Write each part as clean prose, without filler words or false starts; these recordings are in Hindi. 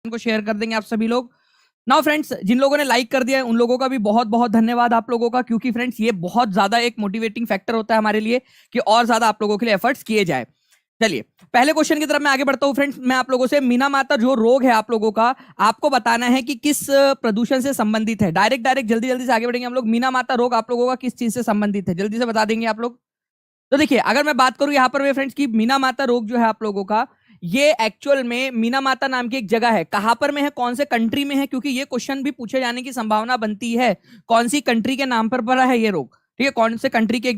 को शेयर कर देंगे आप सभी लोग। नाउ फ्रेंड्स, जिन लोगों ने लाइक कर दिया है उन लोगों का भी बहुत बहुत धन्यवाद आप लोगों का, क्योंकि फ्रेंड्स ये बहुत ज्यादा एक मोटिवेटिंग फैक्टर होता है हमारे लिए कि और ज्यादा आप लोगों के लिए एफर्ट्स किए जाए। चलिए पहले क्वेश्चन की तरफ मैं आगे बढ़ता हूं फ्रेंड्स। मैं आप लोगों से मीना माता जो रोग है आप लोगों का, आपको बताना है कि किस प्रदूषण से संबंधित है। डायरेक्ट जल्दी जल्दी से आगे बढ़ेंगे हम लोग। मीना माता रोग आप लोगों का किस चीज से संबंधित है, जल्दी से बता देंगे आप लोग। तो देखिए, अगर मैं बात करूं यहां पर में फ्रेंड्स की मीना माता रोग जो है आप लोगों का, ये एक्चुअल में मीना माता नाम की एक जगह है। कहां पर में है, कौन से कंट्री में है, क्योंकि ये क्वेश्चन भी पूछे जाने की संभावना बनती है। कौन सी कंट्री के नाम पर पड़ा है ये रोग, ठीक है, कौन से कंट्री के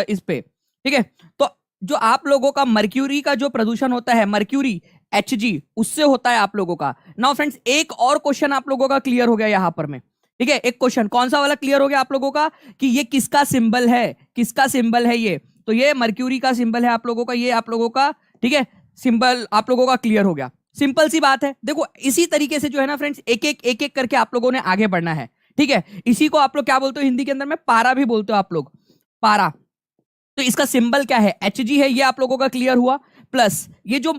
इस पे, ठीक है। तो जो आप लोगों का मर्क्यूरी का जो प्रदूषण होता है, मर्क्यूरी Hg, उससे होता है आप लोगों का। नाउ फ्रेंड्स, एक और क्वेश्चन आप लोगों का क्लियर हो गया यहां पर में, ठीक है। एक क्वेश्चन कौन सा वाला क्लियर हो गया आप लोगों का कि ये किसका सिंबल है, किसका सिंबल है ये। तो ये मर्क्यूरी का सिंबल है आप लोगों का, ये आप लोगों का, ठीक है, सिंबल आप लोगों का क्लियर हो गया। सिंपल सी बात है। देखो इसी तरीके से जो है ना फ्रेंड्स, एक एक करके आप लोगों ने आगे बढ़ना है, ठीक है। इसी को आप लोग क्या बोलते हो हिंदी के अंदर में, पारा भी बोलते हो आप लोग, पारा। तो इसका सिंबल क्या है, Hg है, ये आप लोगों का क्लियर हुआ। प्लस ये जो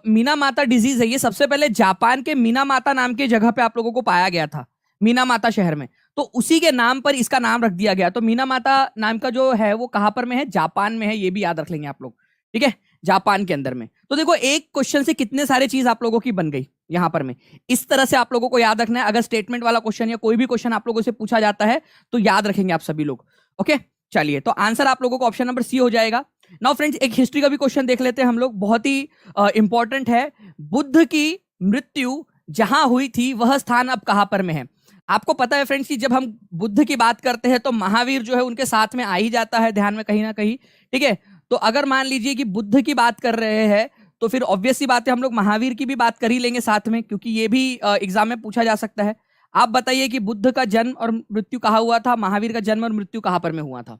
मीना माता डिजीज है, ये सबसे पहले जापान के मीना माता नाम की जगह पे आप लोगों को पाया गया था, मीना माता शहर में। तो उसी के नाम पर इसका नाम रख दिया गया। तो मीना माता नाम का जो है वो कहां पर में है, जापान में है, ये भी याद रख लेंगे आप लोग, ठीक है, जापान के अंदर में। तो देखो एक क्वेश्चन से कितने सारे चीज आप लोगों की बन गई यहां पर में। इस तरह से आप लोगों को याद रखना है। अगर स्टेटमेंट वाला क्वेश्चन या कोई भी क्वेश्चन आप लोगों से पूछा जाता है तो याद रखेंगे आप सभी लोग, ओके। चलिए, तो आंसर आप लोगों को ऑप्शन नंबर सी हो जाएगा। नाउ फ्रेंड्स, एक हिस्ट्री का भी क्वेश्चन देख लेते हैं हम लोग, बहुत ही इंपॉर्टेंट है। बुद्ध की मृत्यु जहां हुई थी वह स्थान अब कहां पर में है। आपको पता है फ्रेंड्स कि जब हम बुद्ध की बात करते हैं तो महावीर जो है उनके साथ में आ ही जाता है ध्यान में कहीं ना कहीं, ठीक है। तो अगर मान लीजिए कि बुद्ध की बात कर रहे हैं तो फिर ऑब्वियस सी बात है हम लोग महावीर की भी बात कर ही लेंगे साथ में, क्योंकि ये भी एग्जाम में पूछा जा सकता है। आप बताइए कि बुद्ध का जन्म और मृत्यु कहाँ हुआ था, महावीर का जन्म और मृत्यु कहां पर में हुआ था।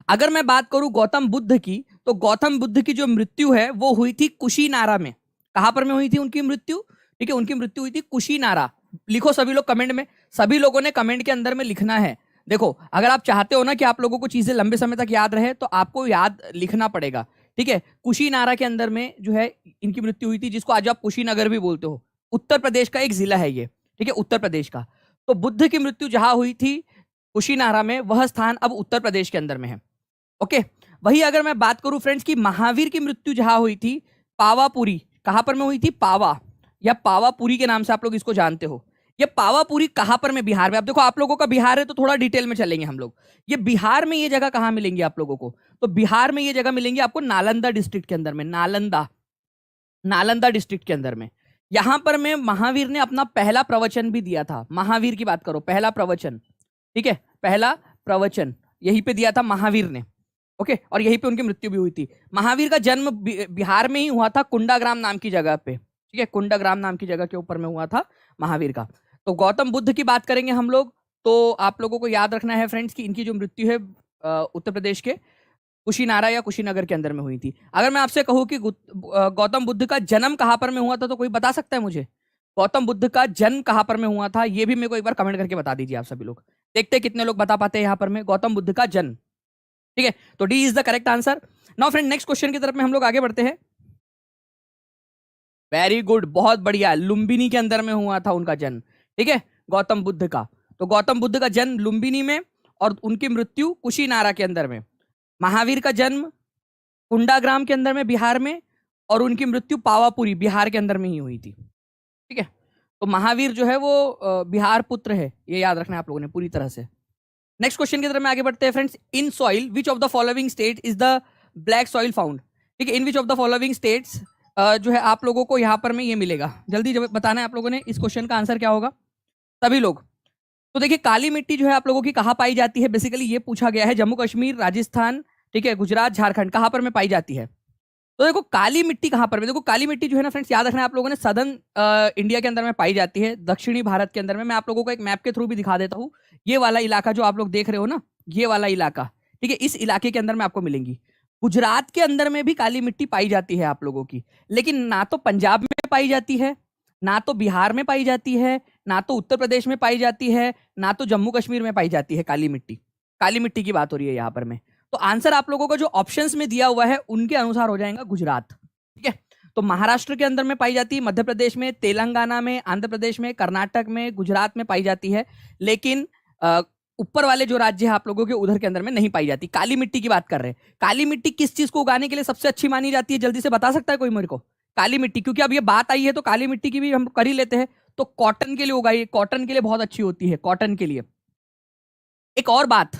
अगर मैं बात करूं गौतम बुद्ध की, तो गौतम बुद्ध की जो मृत्यु है वो हुई थी कुशीनारा में। कहां पर में हुई थी उनकी मृत्यु, ठीक है, उनकी मृत्यु हुई थी कुशीनारा। लिखो सभी लोग कमेंट में, सभी लोगों ने कमेंट के अंदर में लिखना है। देखो अगर आप चाहते हो ना कि आप लोगों को चीजें लंबे समय तक याद रहे तो आपको याद लिखना पड़ेगा, ठीक है। कुशीनारा के अंदर में जो है इनकी मृत्यु हुई थी, जिसको आज आप कुशीनगर भी बोलते हो। उत्तर प्रदेश का एक जिला है ये, ठीक है, उत्तर प्रदेश का। तो बुद्ध की मृत्यु जहां हुई थी कुशीनारा में, वह स्थान अब उत्तर प्रदेश के अंदर में है, ओके। वही अगर मैं बात करूं फ्रेंड्स की महावीर की मृत्यु जहां हुई थी पावापुरी, कहां पर में हुई थी, पावा या पावापुरी के नाम से आप लोग इसको जानते हो। ये पावापुरी कहां पर में, बिहार में। अब देखो आप लोगों का बिहार है तो थोड़ा डिटेल में चलेंगे हम लोग। ये बिहार में ये जगह कहां मिलेंगी आप लोगों को, तो बिहार में ये जगह मिलेंगी आपको नालंदा डिस्ट्रिक्ट के अंदर में, नालंदा, नालंदा डिस्ट्रिक्ट के अंदर में। यहां पर में महावीर ने अपना पहला प्रवचन भी दिया था। महावीर की बात करो, पहला प्रवचन, ठीक है, पहला प्रवचन यहीं पे दिया था महावीर ने, ओके। और यहीं पे उनकी मृत्यु भी हुई थी। महावीर का जन्म बिहार में ही हुआ था, कुंडाग्राम नाम की जगह पे, ठीक है, कुंडाग्राम नाम की जगह के ऊपर में हुआ था महावीर का। तो गौतम बुद्ध की बात करेंगे हम लोग, तो आप लोगों को याद रखना है फ्रेंड्स कि इनकी जो मृत्यु है उत्तर प्रदेश के कुशीनारा या कुशीनगर के अंदर में हुई थी। अगर मैं आपसे कहूं कि गौतम बुद्ध का जन्म कहां पर में हुआ था, तो कोई बता सकता है मुझे गौतम बुद्ध का जन्म कहां पर में हुआ था, ये भी मेरे को एक बार कमेंट करके बता दीजिए आप सभी लोग। देखते हैं कितने लोग बता पाते हैं यहाँ पर में गौतम बुद्ध का जन्म, ठीक है। तो D is the correct answer. Now friend, next question की तरफ में हम लोग आगे बढ़ते हैं। वेरी गुड, बहुत बढ़िया। लुम्बिनी के अंदर में हुआ था उनका जन्म, ठीक है, गौतम बुद्ध का। तो गौतम बुद्ध का जन्म लुम्बिनी में और उनकी मृत्यु कुशीनारा के अंदर में। महावीर का जन्म कुंडाग्राम के अंदर में बिहार में, और उनकी मृत्यु पावापुरी बिहार के अंदर में ही हुई थी, ठीक है। तो महावीर जो है वो बिहार पुत्र है, ये याद रखना है आप लोगों ने पूरी तरह से। नेक्स्ट क्वेश्चन की तरफ में आगे बढ़ते हैं friends. In soil which of the following state is the black soil found, ठीक है। In which of the following states जो है आप लोगों को यहाँ पर में ये मिलेगा। जल्दी बताना है आप लोगों ने इस क्वेश्चन का आंसर क्या होगा सभी लोग। तो देखिए काली मिट्टी जो है आप लोगों की कहाँ पाई जाती है, बेसिकली ये पूछा गया है। जम्मू कश्मीर, राजस्थान, ठीक है, गुजरात, झारखंड, कहाँ पर में पाई जाती है। तो देखो काली मिट्टी कहाँ पर, देखो काली मिट्टी जो है ना फ्रेंड्स, याद रखना है आप लोगों ने, सदर्न इंडिया के अंदर में पाई जाती है, दक्षिणी भारत के अंदर में। मैं आप लोगों को एक मैप के थ्रू भी दिखा देता हूँ। ये वाला इलाका जो आप लोग देख रहे हो ना, ये वाला इलाका, ठीक है, इस इलाके के अंदर में आपको मिलेंगी। गुजरात के अंदर में भी काली मिट्टी पाई जाती है आप लोगों की, लेकिन ना तो पंजाब में पाई जाती है, ना तो बिहार में पाई जाती है, ना तो उत्तर प्रदेश में पाई जाती है, ना तो जम्मू कश्मीर में पाई जाती है काली मिट्टी। काली मिट्टी की बात हो रही है यहाँ पर में। तो आंसर आप लोगों को जो ऑप्शंस में दिया हुआ है उनके अनुसार हो जाएगा गुजरात, ठीक है। तो महाराष्ट्र के अंदर में पाई जाती है, मध्य प्रदेश में, तेलंगाना में, आंध्र प्रदेश में, कर्नाटक में, गुजरात में पाई जाती है। लेकिन ऊपर वाले जो राज्य है आप लोगों के उधर के अंदर में नहीं पाई जाती। काली मिट्टी की बात कर रहे हैं। काली मिट्टी किस चीज को उगाने के लिए सबसे अच्छी मानी जाती है, जल्दी से बता सकता है कोई मेरे को? काली मिट्टी, क्योंकि अब ये बात आई है तो काली मिट्टी की भी हम कर ही लेते हैं। तो कॉटन के लिए उगाई, कॉटन के लिए बहुत अच्छी होती है, कॉटन के लिए। एक और बात,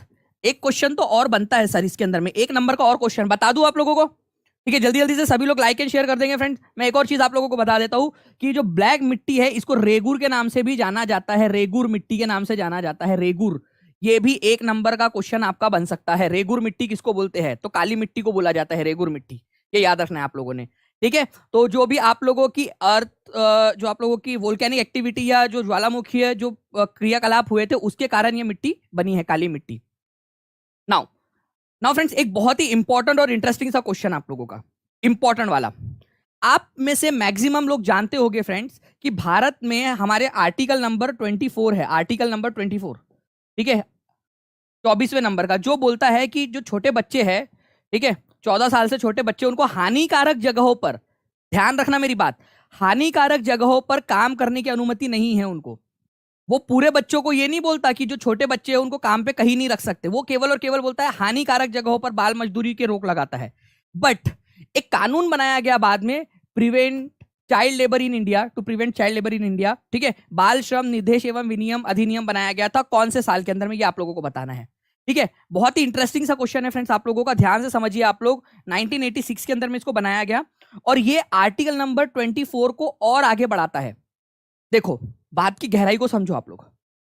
एक क्वेश्चन तो और बनता है सर इसके अंदर में, 1 नंबर का और क्वेश्चन बता दूं आप लोगों को, ठीक है? जल्दी जल्दी से सभी लोग लाइक एंड शेयर कर देंगे फ्रेंड्स। मैं एक और चीज आप लोगों को बता देता हूं कि जो ब्लैक मिट्टी है इसको रेगुर के नाम से भी जाना जाता है, रेगुर मिट्टी के नाम से जाना जाता है, रेगुर। ये भी 1 नंबर का क्वेश्चन आपका बन सकता है। रेगुर मिट्टी किसको बोलते हैं? तो काली मिट्टी को बोला जाता है रेगुर मिट्टी, ये याद रखना है आप लोगों ने, ठीक है? तो जो भी आप लोगों की अर्थ, जो आप लोगों की वोल्केनिक एक्टिविटी या जो ज्वालामुखी है, जो क्रियाकलाप हुए थे, उसके कारण ये मिट्टी बनी है, काली मिट्टी। नाउ नाउ फ्रेंड्स, एक बहुत ही इंपॉर्टेंट और इंटरेस्टिंग सा क्वेश्चन आप लोगों का, इंपॉर्टेंट वाला। आप में से मैक्सिमम लोग जानते होंगे फ्रेंड्स कि भारत में हमारे आर्टिकल नंबर 24 है, आर्टिकल नंबर 24, ठीक है, 24वें नंबर का, जो बोलता है कि जो छोटे बच्चे हैं, ठीक है, 14 साल से छोटे बच्चे, उनको हानिकारक जगहों पर, ध्यान रखना मेरी बात, हानिकारक जगहों पर काम करने की अनुमति नहीं है उनको। वो पूरे बच्चों को ये नहीं बोलता कि जो छोटे बच्चे हैं उनको काम पे कहीं नहीं रख सकते, वो केवल और केवल बोलता है हानिकारक जगहों पर बाल मजदूरी के रोक लगाता है। बट एक कानून बनाया गया बाद में, prevent child labour in India, to prevent child labour in India, ठीक है, बाल श्रम निर्देश एवं विनियम अधिनियम बनाया गया था। कौन से साल के अंदर में, ये आप लोगों को बताना है, ठीक है? बहुत ही इंटरेस्टिंग सा क्वेश्चन है फ्रेंड्स आप लोगों का, ध्यान से समझिए आप लोग। 1986 के अंदर में इसको बनाया गया और ये आर्टिकल नंबर 24 को और आगे बढ़ाता है। देखो बात की गहराई को समझो आप लोग।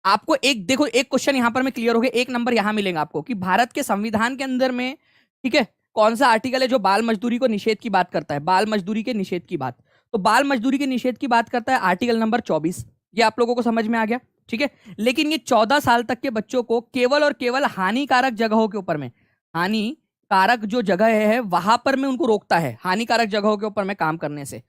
आपको एक देखो, एक क्वेश्चन यहां पर में क्लियर हो गया, 1 नंबर यहां मिलेगा आपको कि भारत के संविधान के अंदर में, ठीक है, कौन सा आर्टिकल है जो बाल मजदूरी को निषेध की बात करता है, बाल मजदूरी के निषेध की बात। तो बाल मजदूरी के निषेध की बात करता है आर्टिकल नंबर 24। ये आप लोगों को समझ में आ गया, ठीक है? लेकिन ये 14 साल तक के बच्चों को केवल और केवल हानिकारक जगहों के ऊपर में, हानिकारक जो जगह है वहां पर में उनको रोकता है, हानिकारक जगहों के ऊपर में काम करने से।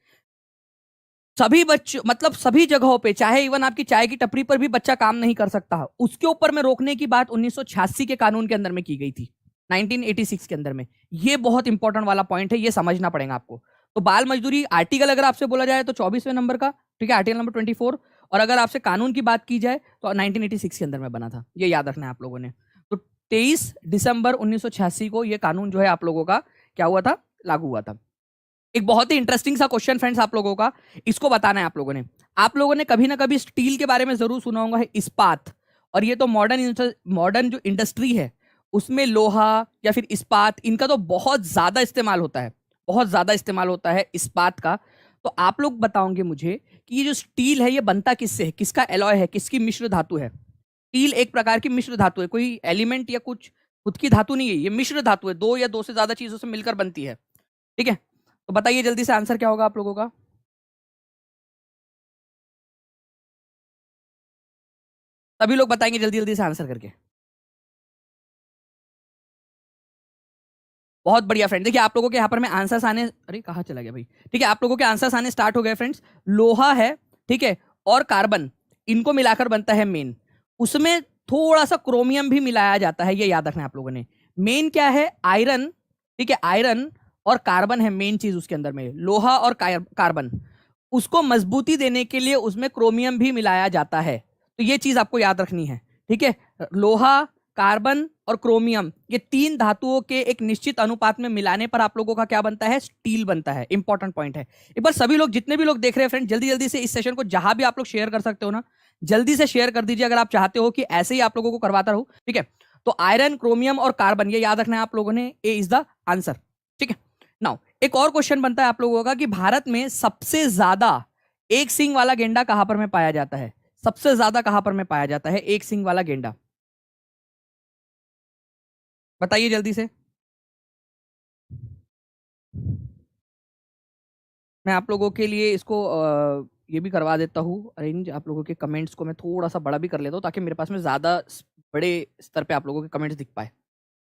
सभी बच्चों, मतलब सभी जगहों पे, चाहे इवन आपकी चाय की टपरी पर भी बच्चा काम नहीं कर सकता, उसके ऊपर में रोकने की बात 1986 के कानून के अंदर में की गई थी, 1986 के अंदर में। ये बहुत इंपॉर्टेंट वाला पॉइंट है, ये समझना पड़ेगा आपको। तो बाल मजदूरी आर्टिकल अगर आपसे बोला जाए तो 24वें नंबर का, ठीक है, आर्टिकल नंबर 24, और अगर आपसे कानून की बात की जाए तो 1986 के अंदर में बना था, ये याद रखना है आप लोगों ने। तो 23 दिसंबर 1986 को ये कानून जो है आप लोगों का क्या हुआ था, लागू हुआ था। एक बहुत ही इंटरेस्टिंग सा क्वेश्चन फ्रेंड्स आप लोगों का, इसको बताना है आप लोगों ने। आप लोगों ने कभी ना कभी स्टील के बारे में जरूर सुना होगा, है इस्पात। और ये तो मॉडर्न जो इंडस्ट्री है उसमें लोहा या फिर इस्पात, इनका तो बहुत ज्यादा इस्तेमाल होता है, बहुत ज्यादा इस्तेमाल होता है इस्पात का। तो आप लोग बताओगे मुझे कि ये जो स्टील है ये बनता किससे है, किसका एलॉय है, किसकी मिश्र धातु है? स्टील एक प्रकार की मिश्र धातु है, कोई एलिमेंट या कुछ खुद की धातु नहीं है, ये मिश्र धातु है, 2 या 2 से ज्यादा चीजों से मिलकर बनती है, ठीक है? तो बताइए जल्दी से आंसर क्या होगा आप लोगों का? सभी लोग बताएंगे जल्दी जल्दी से आंसर करके। बहुत बढ़िया फ्रेंड, देखिए आप लोगों के यहाँ पर मैं आंसर्स आने, अरे कहाँ चला गया भाई, ठीक है, आप लोगों के आंसर्स आने स्टार्ट हो गए फ्रेंड्स। लोहा है, ठीक है, और कार्बन, इनको मिलाकर बनता है मेन। उसमें थोड़ा सा क्रोमियम भी मिलाया जाता है, ये याद रखना है आप लोगों ने। मेन क्या है, आयरन, ठीक है, आयरन और कार्बन है मेन चीज उसके अंदर में, लोहा और कार्बन। उसको मजबूती देने के लिए उसमें क्रोमियम भी मिलाया जाता है, तो ये चीज आपको याद रखनी है, ठीक है? लोहा, कार्बन और क्रोमियम, ये 3 धातुओं के एक निश्चित अनुपात में मिलाने पर आप लोगों का क्या बनता है, स्टील बनता है। इंपॉर्टेंट पॉइंट है। एक बार सभी लोग, जितने भी लोग देख रहे हैं फ्रेंड, जल्दी जल्दी से इस सेशन को जहां भी आप लोग शेयर कर सकते हो ना, जल्दी से शेयर कर दीजिए अगर आप चाहते हो कि ऐसे ही आप लोगों को करवाता रहूं, ठीक है? तो आयरन, क्रोमियम और कार्बन, ये याद रखना है आप लोगों ने, ए इज द आंसर, ठीक है? नाउ एक और क्वेश्चन बनता है आप लोगों का कि भारत में सबसे ज्यादा एक सींग वाला गेंडा कहां पर में पाया जाता है? सबसे ज्यादा कहां पर में पाया जाता है एक सींग वाला गेंडा? बताइए जल्दी से। मैं आप लोगों के लिए इसको ये भी करवा देता हूँ अरेंज, आप लोगों के कमेंट्स को मैं थोड़ा सा बड़ा भी कर लेता हूँ ताकि मेरे पास में ज्यादा बड़े स्तर पे आप लोगों के कमेंट्स दिख पाए।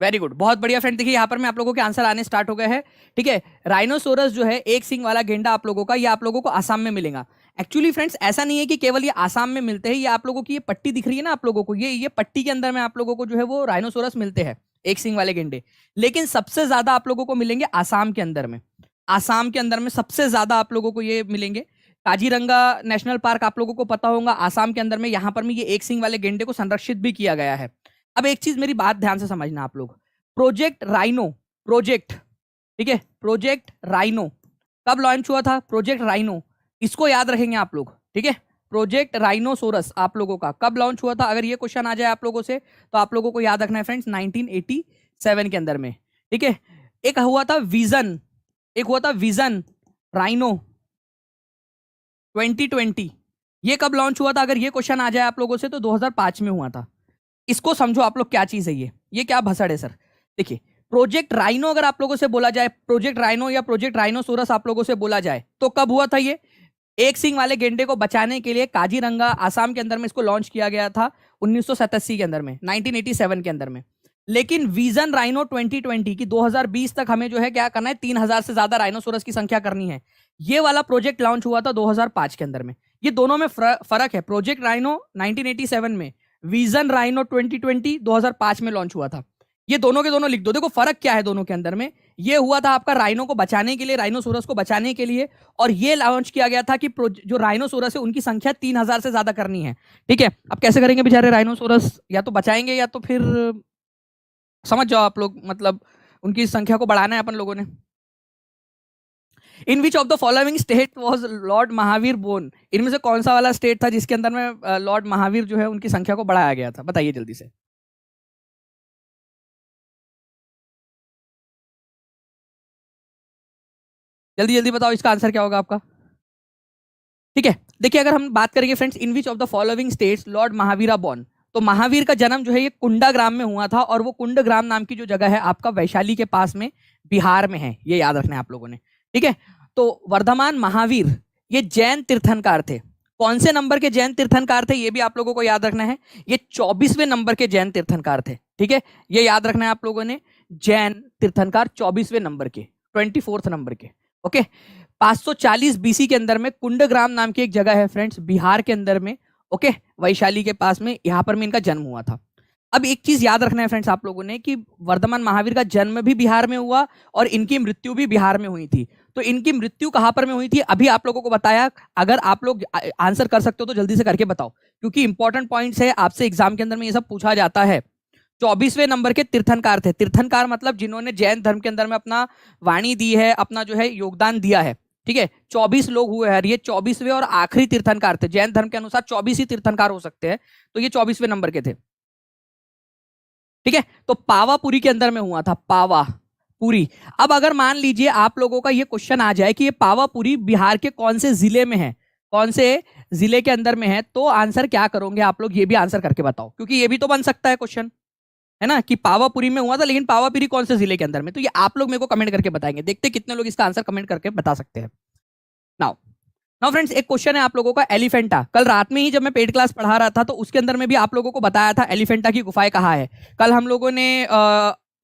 वेरी गुड, बहुत बढ़िया फ्रेंड। देखिए यहाँ पर मैं आप लोगों के आंसर आने स्टार्ट हो गए हैं, ठीक है? राइनोसोरस जो है एक सिंग वाला गेंडा आप लोगों का, ये आप लोगों को आसाम में मिलेगा। एक्चुअली फ्रेंड्स ऐसा नहीं है कि केवल ये आसाम में मिलते हैं, ये आप लोगों की ये पट्टी दिख रही है ना आप लोगों को, ये पट्टी के अंदर में आप लोगों को जो है वो राइनोसोरस मिलते हैं, एक सिंग वाले गेंडे। लेकिन सबसे ज्यादा आप लोगों को मिलेंगे आसाम के अंदर में। आसाम के अंदर में सबसे ज्यादा आप लोगों को ये मिलेंगे। काजीरंगा नेशनल पार्क आप लोगों को पता होगा, आसाम के अंदर में, यहाँ पर में ये एक सींग वाले गेंडे को संरक्षित भी किया गया है। अब एक चीज मेरी बात ध्यान से समझना आप लोग, प्रोजेक्ट राइनो, प्रोजेक्ट, ठीक है, प्रोजेक्ट राइनो कब लॉन्च हुआ था? प्रोजेक्ट राइनो, इसको याद रखेंगे आप लोग, ठीक है। प्रोजेक्ट राइनोसोरस आप लोगों का कब लॉन्च हुआ था? अगर ये क्वेश्चन आ जाए आप लोगों से तो आप लोगों को याद रखना है फ्रेंड्स, 1987 के अंदर में, ठीक है। एक हुआ था विजन, एक हुआ था विजन राइनो 2020, ये कब लॉन्च हुआ था? अगर ये क्वेश्चन आ जाए आप लोगों से तो 2005 में हुआ था। इसको समझो आप लोग क्या चीज है ये क्या भसड़ है सर। देखिए, प्रोजेक्ट राइनो अगर आप लोगों से बोला जाए, प्रोजेक्ट राइनो या प्रोजेक्ट राइनोसोरस आप लोगों से बोला जाए तो कब हुआ था? ये एक सींग वाले गेंडे को बचाने के लिए काजीरंगा आसाम के अंदर में इसको लॉन्च किया गया था 1987 के अंदर में, 1987 के अंदर में। लेकिन विजन राइनो 2020 की 2020 तक हमें जो है क्या करना है, 3000 से ज्यादा राइनोसोरस की संख्या करनी है। ये वाला प्रोजेक्ट लॉन्च हुआ था 2005 के अंदर में। ये दोनों में फर्क है, प्रोजेक्ट राइनो 1987 में, विजन राइनो 2020 2005 में लॉन्च हुआ था। ये दोनों के दोनों लिख दो। देखो फर्क क्या है दोनों के अंदर में। ये हुआ था आपका राइनो को बचाने के लिए, राइनोसोरस को बचाने के लिए, और ये लॉन्च किया गया था कि जो राइनोसोरस है उनकी संख्या 3000 से ज्यादा करनी है, ठीक है। अब कैसे करेंगे बेचारे राइनोसोरस, या तो बचाएंगे या तो फिर समझ जाओ आप लोग, मतलब उनकी संख्या को बढ़ाना है अपन लोगों ने। In which of the following state was lord Mahavir born, इनमें से कौन सा वाला स्टेट था जिसके अंदर में लॉर्ड महावीर जो है उनकी संख्या को बढ़ाया गया था? बताइए जल्दी से। जल्दी जल्दी बताओ इसका आंसर क्या होगा आपका। ठीक है, देखिए अगर हम बात करेंगे friends, in which of the following states Lord Mahavira born, तो महावीर का जन्म जो है ये कुंडा ग्राम में हुआ था, और वो कुंड ग्राम नाम की जो जगह है आपका वैशाली के पास में बिहार में है, ये याद रखना है आप लोगों ने, ठीक है। तो वर्धमान महावीर ये जैन तीर्थंकार थे। कौन से नंबर के जैन तीर्थंकार थे ये भी आप लोगों को याद रखना है, ये 24वें नंबर के जैन तीर्थंकार थे, ठीक है। ये याद रखना है आप लोगों ने, जैन तीर्थंकार 24वें नंबर के, 24th नंबर के, ओके। 540 बीसी के अंदर में कुंडग्राम नाम की एक जगह है फ्रेंड्स, बिहार के अंदर में, ओके, वैशाली के पास में, यहां पर में इनका जन्म हुआ था। अब एक चीज याद रखना है फ्रेंड्स आप लोगों ने कि वर्धमान महावीर का जन्म भी बिहार में हुआ और इनकी मृत्यु भी बिहार में हुई थी। तो इनकी मृत्यु कहां पर में हुई थी अभी आप लोगों को बताया। अगर आप लोग आंसर कर सकते हो तो जल्दी से करके बताओ, क्योंकि इंपॉर्टेंट पॉइंट्स है, आपसे एग्जाम के अंदर में ये सब पूछा जाता है। 24वें नंबर के तीर्थंकार थे। तीर्थंकार मतलब जिन्होंने जैन धर्म के अंदर में अपना वाणी दी है, अपना जो है योगदान दिया है, ठीक है। 24 लोग हुए हैं, ये 24वें और आखिरी तीर्थंकार थे। जैन धर्म के अनुसार 24 ही तीर्थंकार हो सकते हैं, तो ये 24वें नंबर के थे, ठीक है। तो पावापुरी के अंदर में हुआ था, पावापुरी। अब अगर मान लीजिए आप लोगों का ये क्वेश्चन आ जाए कि ये पावापुरी बिहार के कौन से जिले में है, कौन से जिले के अंदर में है, तो आंसर क्या करोगे आप लोग, ये भी आंसर करके बताओ, क्योंकि ये भी तो बन सकता है क्वेश्चन, है ना, कि पावापुरी में हुआ था, लेकिन पावापुरी कौन से जिले के अंदर में, तो ये आप लोग मेरे को कमेंट करके बताएंगे। देखते कितने लोग इसका आंसर कमेंट करके बता सकते हैं। नाउ नाउ फ्रेंड्स, एक क्वेश्चन है आप लोगों का, एलिफेंटा। कल रात में ही जब मैं पेड क्लास पढ़ा रहा था तो उसके अंदर में भी आप लोगों को बताया था एलिफेंटा की गुफाएं कहाँ है। कल हम लोगों ने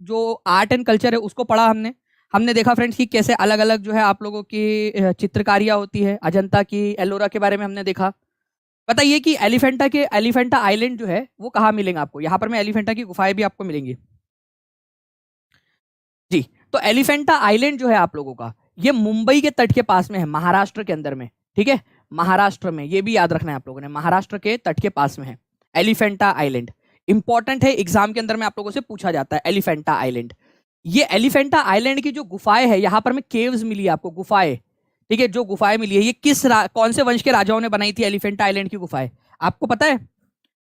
जो आर्ट एंड कल्चर है उसको पढ़ा, हमने हमने देखा फ्रेंड्स कि कैसे अलग अलग जो है आप लोगों की चित्रकारियां होती है, अजंता की, एलोरा के बारे में हमने देखा। बताइए कि एलिफेंटा आइलैंड जो है वो कहाँ मिलेंगे आपको, यहाँ पर में एलिफेंटा की गुफाएं भी आपको मिलेंगी जी। तो एलिफेंटा आइलैंड जो है आप लोगों का, ये मुंबई के तट के पास में है, महाराष्ट्र के अंदर में, ठीक है। महाराष्ट्र में, ये भी याद रखना है आप लोगों ने, महाराष्ट्र के तट के पास में है एलिफेंटा आइलैंड। इंपॉर्टेंट है, एग्जाम के अंदर में आप लोगों से पूछा जाता है एलिफेंटा आइलैंड। ये एलिफेंटा आइलैंड की जो गुफाएं है, यहाँ पर में केव्स मिली है आपको, गुफाएं, ठीक है। जो गुफाएं मिली है ये कौन से वंश के राजाओं ने बनाई थी एलिफेंटा आइलैंड की गुफाएं, आपको पता है?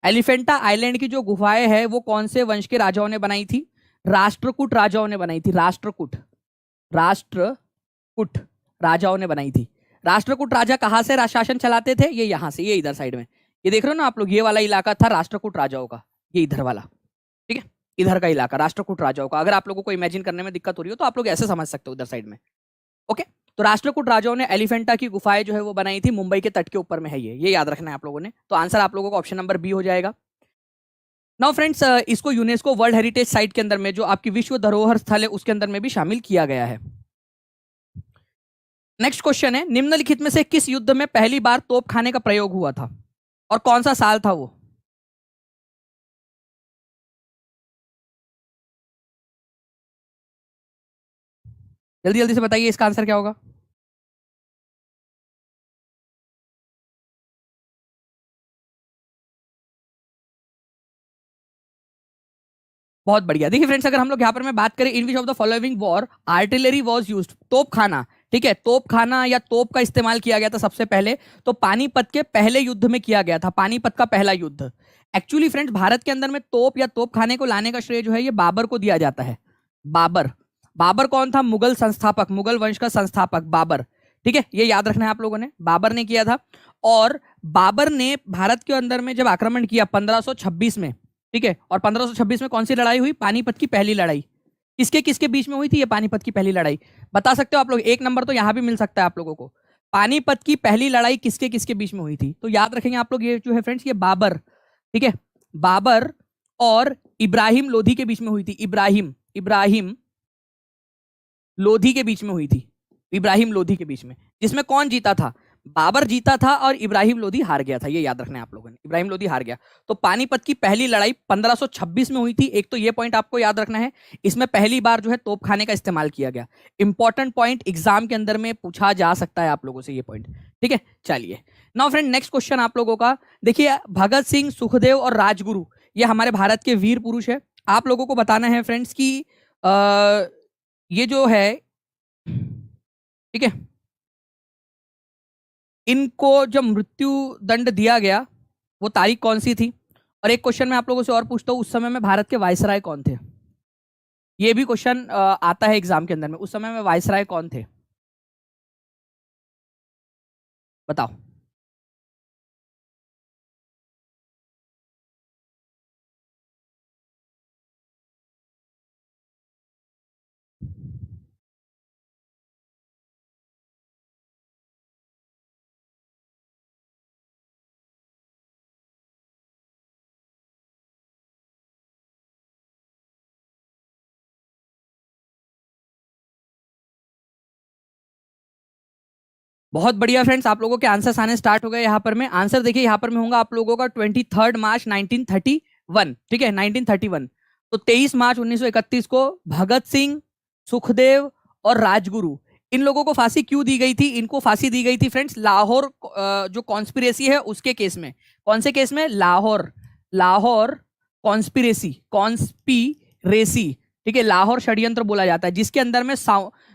एलिफेंटा आइलैंड की जो गुफाएं है वो कौन से वंश के राजाओं ने बनाई थी? राष्ट्रकूट राजाओं ने बनाई थी, राष्ट्रकूट, राष्ट्रकूट राजाओं ने बनाई थी। राष्ट्रकूट राजा कहां से शासन चलाते थे? ये यहां से, ये इधर साइड में, ये देख रहे हो ना आप लोग, ये वाला इलाका था राष्ट्रकूट राजाओं का, ये इधर वाला, ठीक है, इधर का इलाका राष्ट्रकूट राजाओं का। अगर आप लोगों को इमेजिन करने में दिक्कत हो रही हो तो आप लोग ऐसे समझ सकते हो, उधर साइड में, ओके। तो राष्ट्रकूट राजाओं ने एलिफेंटा की गुफाएं जो है वो बनाई थी, मुंबई के तट के ऊपर में है ये याद रखना है आप लोगों ने। तो आंसर आप लोगों का ऑप्शन नंबर बी हो जाएगा। नाउ फ्रेंड्स, इसको यूनेस्को वर्ल्ड हेरिटेज साइट के अंदर में, जो आपकी विश्व धरोहर स्थल है उसके अंदर में भी शामिल किया गया है। नेक्स्ट क्वेश्चन है, निम्नलिखित में से किस युद्ध में पहली बार तोप खाने का प्रयोग हुआ था और कौन सा साल था वो? जल्दी जल्दी से बताइए इसका आंसर क्या होगा। बहुत बढ़िया। देखिए फ्रेंड्स, अगर हम लोग यहाँ पर मैं बात करें in which of the following war artillery was used, तोप खाना, ठीक है, तोप खाना या तोप का इस्तेमाल किया गया था सबसे पहले, तो पानीपत के पहले युद्ध में किया गया था, पानीपत का पहला युद्ध। एक्चुअली फ्रेंड्स, भारत के अंदर में तोप या तोप खाने को लाने का श्रेय जो है ये बाबर को दिया जाता है। बाबर, बाबर कौन था? मुगल संस्थापक, मुगल वंश का संस्थापक बाबर, ठीक है, ये याद रखना है आप लोगों ने, बाबर ने किया था। और बाबर ने भारत के अंदर में जब आक्रमण किया 1526 में, ठीक है, और 1526 में कौन सी लड़ाई हुई? पानीपत की पहली लड़ाई। किसके किसके बीच में हुई थी ये पानीपत की पहली लड़ाई? बता सकते हो आप लोग? एक नंबर तो यहां भी मिल सकता है आप लोगों को। पानीपत की पहली लड़ाई किसके किसके बीच में हुई थी? तो याद रखेंगे आप लोग, ये जो है फ्रेंड्स, ये बाबर, ठीक है, बाबर और इब्राहिम लोधी के बीच में हुई थी। इब्राहिम, इब्राहिम लोधी के बीच में हुई थी, इब्राहिम लोधी के बीच में, जिसमें कौन जीता था? बाबर जीता था और इब्राहिम लोधी हार गया था। ये याद रखना है आप लोगों ने, इब्राहिम लोधी हार गया। तो पानीपत की पहली लड़ाई 1526 में हुई थी। एक तो ये पॉइंट आपको याद रखना है, इसमें पहली बार जो है तोपखाने का इस्तेमाल किया गया। इंपॉर्टेंट पॉइंट, एग्जाम के अंदर में पूछा जा सकता है आप लोगों से ये पॉइंट, ठीक है। चलिए नाउ फ्रेंड, नेक्स्ट क्वेश्चन आप लोगों का देखिए, भगत सिंह, सुखदेव और राजगुरु, ये हमारे भारत के वीर पुरुष है। आप लोगों को बताना है फ्रेंड्स की ये जो है, ठीक है, इनको जब मृत्यु दंड दिया गया वो तारीख कौन सी थी? और एक क्वेश्चन मैं आप लोगों से और पूछता हूँ, उस समय में भारत के वायसराय कौन थे? ये भी क्वेश्चन आता है एग्जाम के अंदर में, उस समय में वायसराय कौन थे? बताओ। बहुत बढ़िया फ्रेंड्स, आप लोगों के आंसर्स आने स्टार्ट हो गए यहाँ पर में। आंसर देखिए यहाँ पर में होगा आप लोगों का 23 मार्च 1931, ठीक है, 1931। तो 23 मार्च 1931 को भगत सिंह, सुखदेव और राजगुरु, इन लोगों को फांसी क्यों दी गई थी? इनको फांसी दी गई थी फ्रेंड्स लाहौर जो कॉन्स्पिरेसी है उसके केस में। कौन से केस में? लाहौर, लाहौर कॉन्स्पिरेसी, कॉन्स्पिरेसी, ठीक है, लाहौर षड्यंत्र बोला जाता है, जिसके अंदर में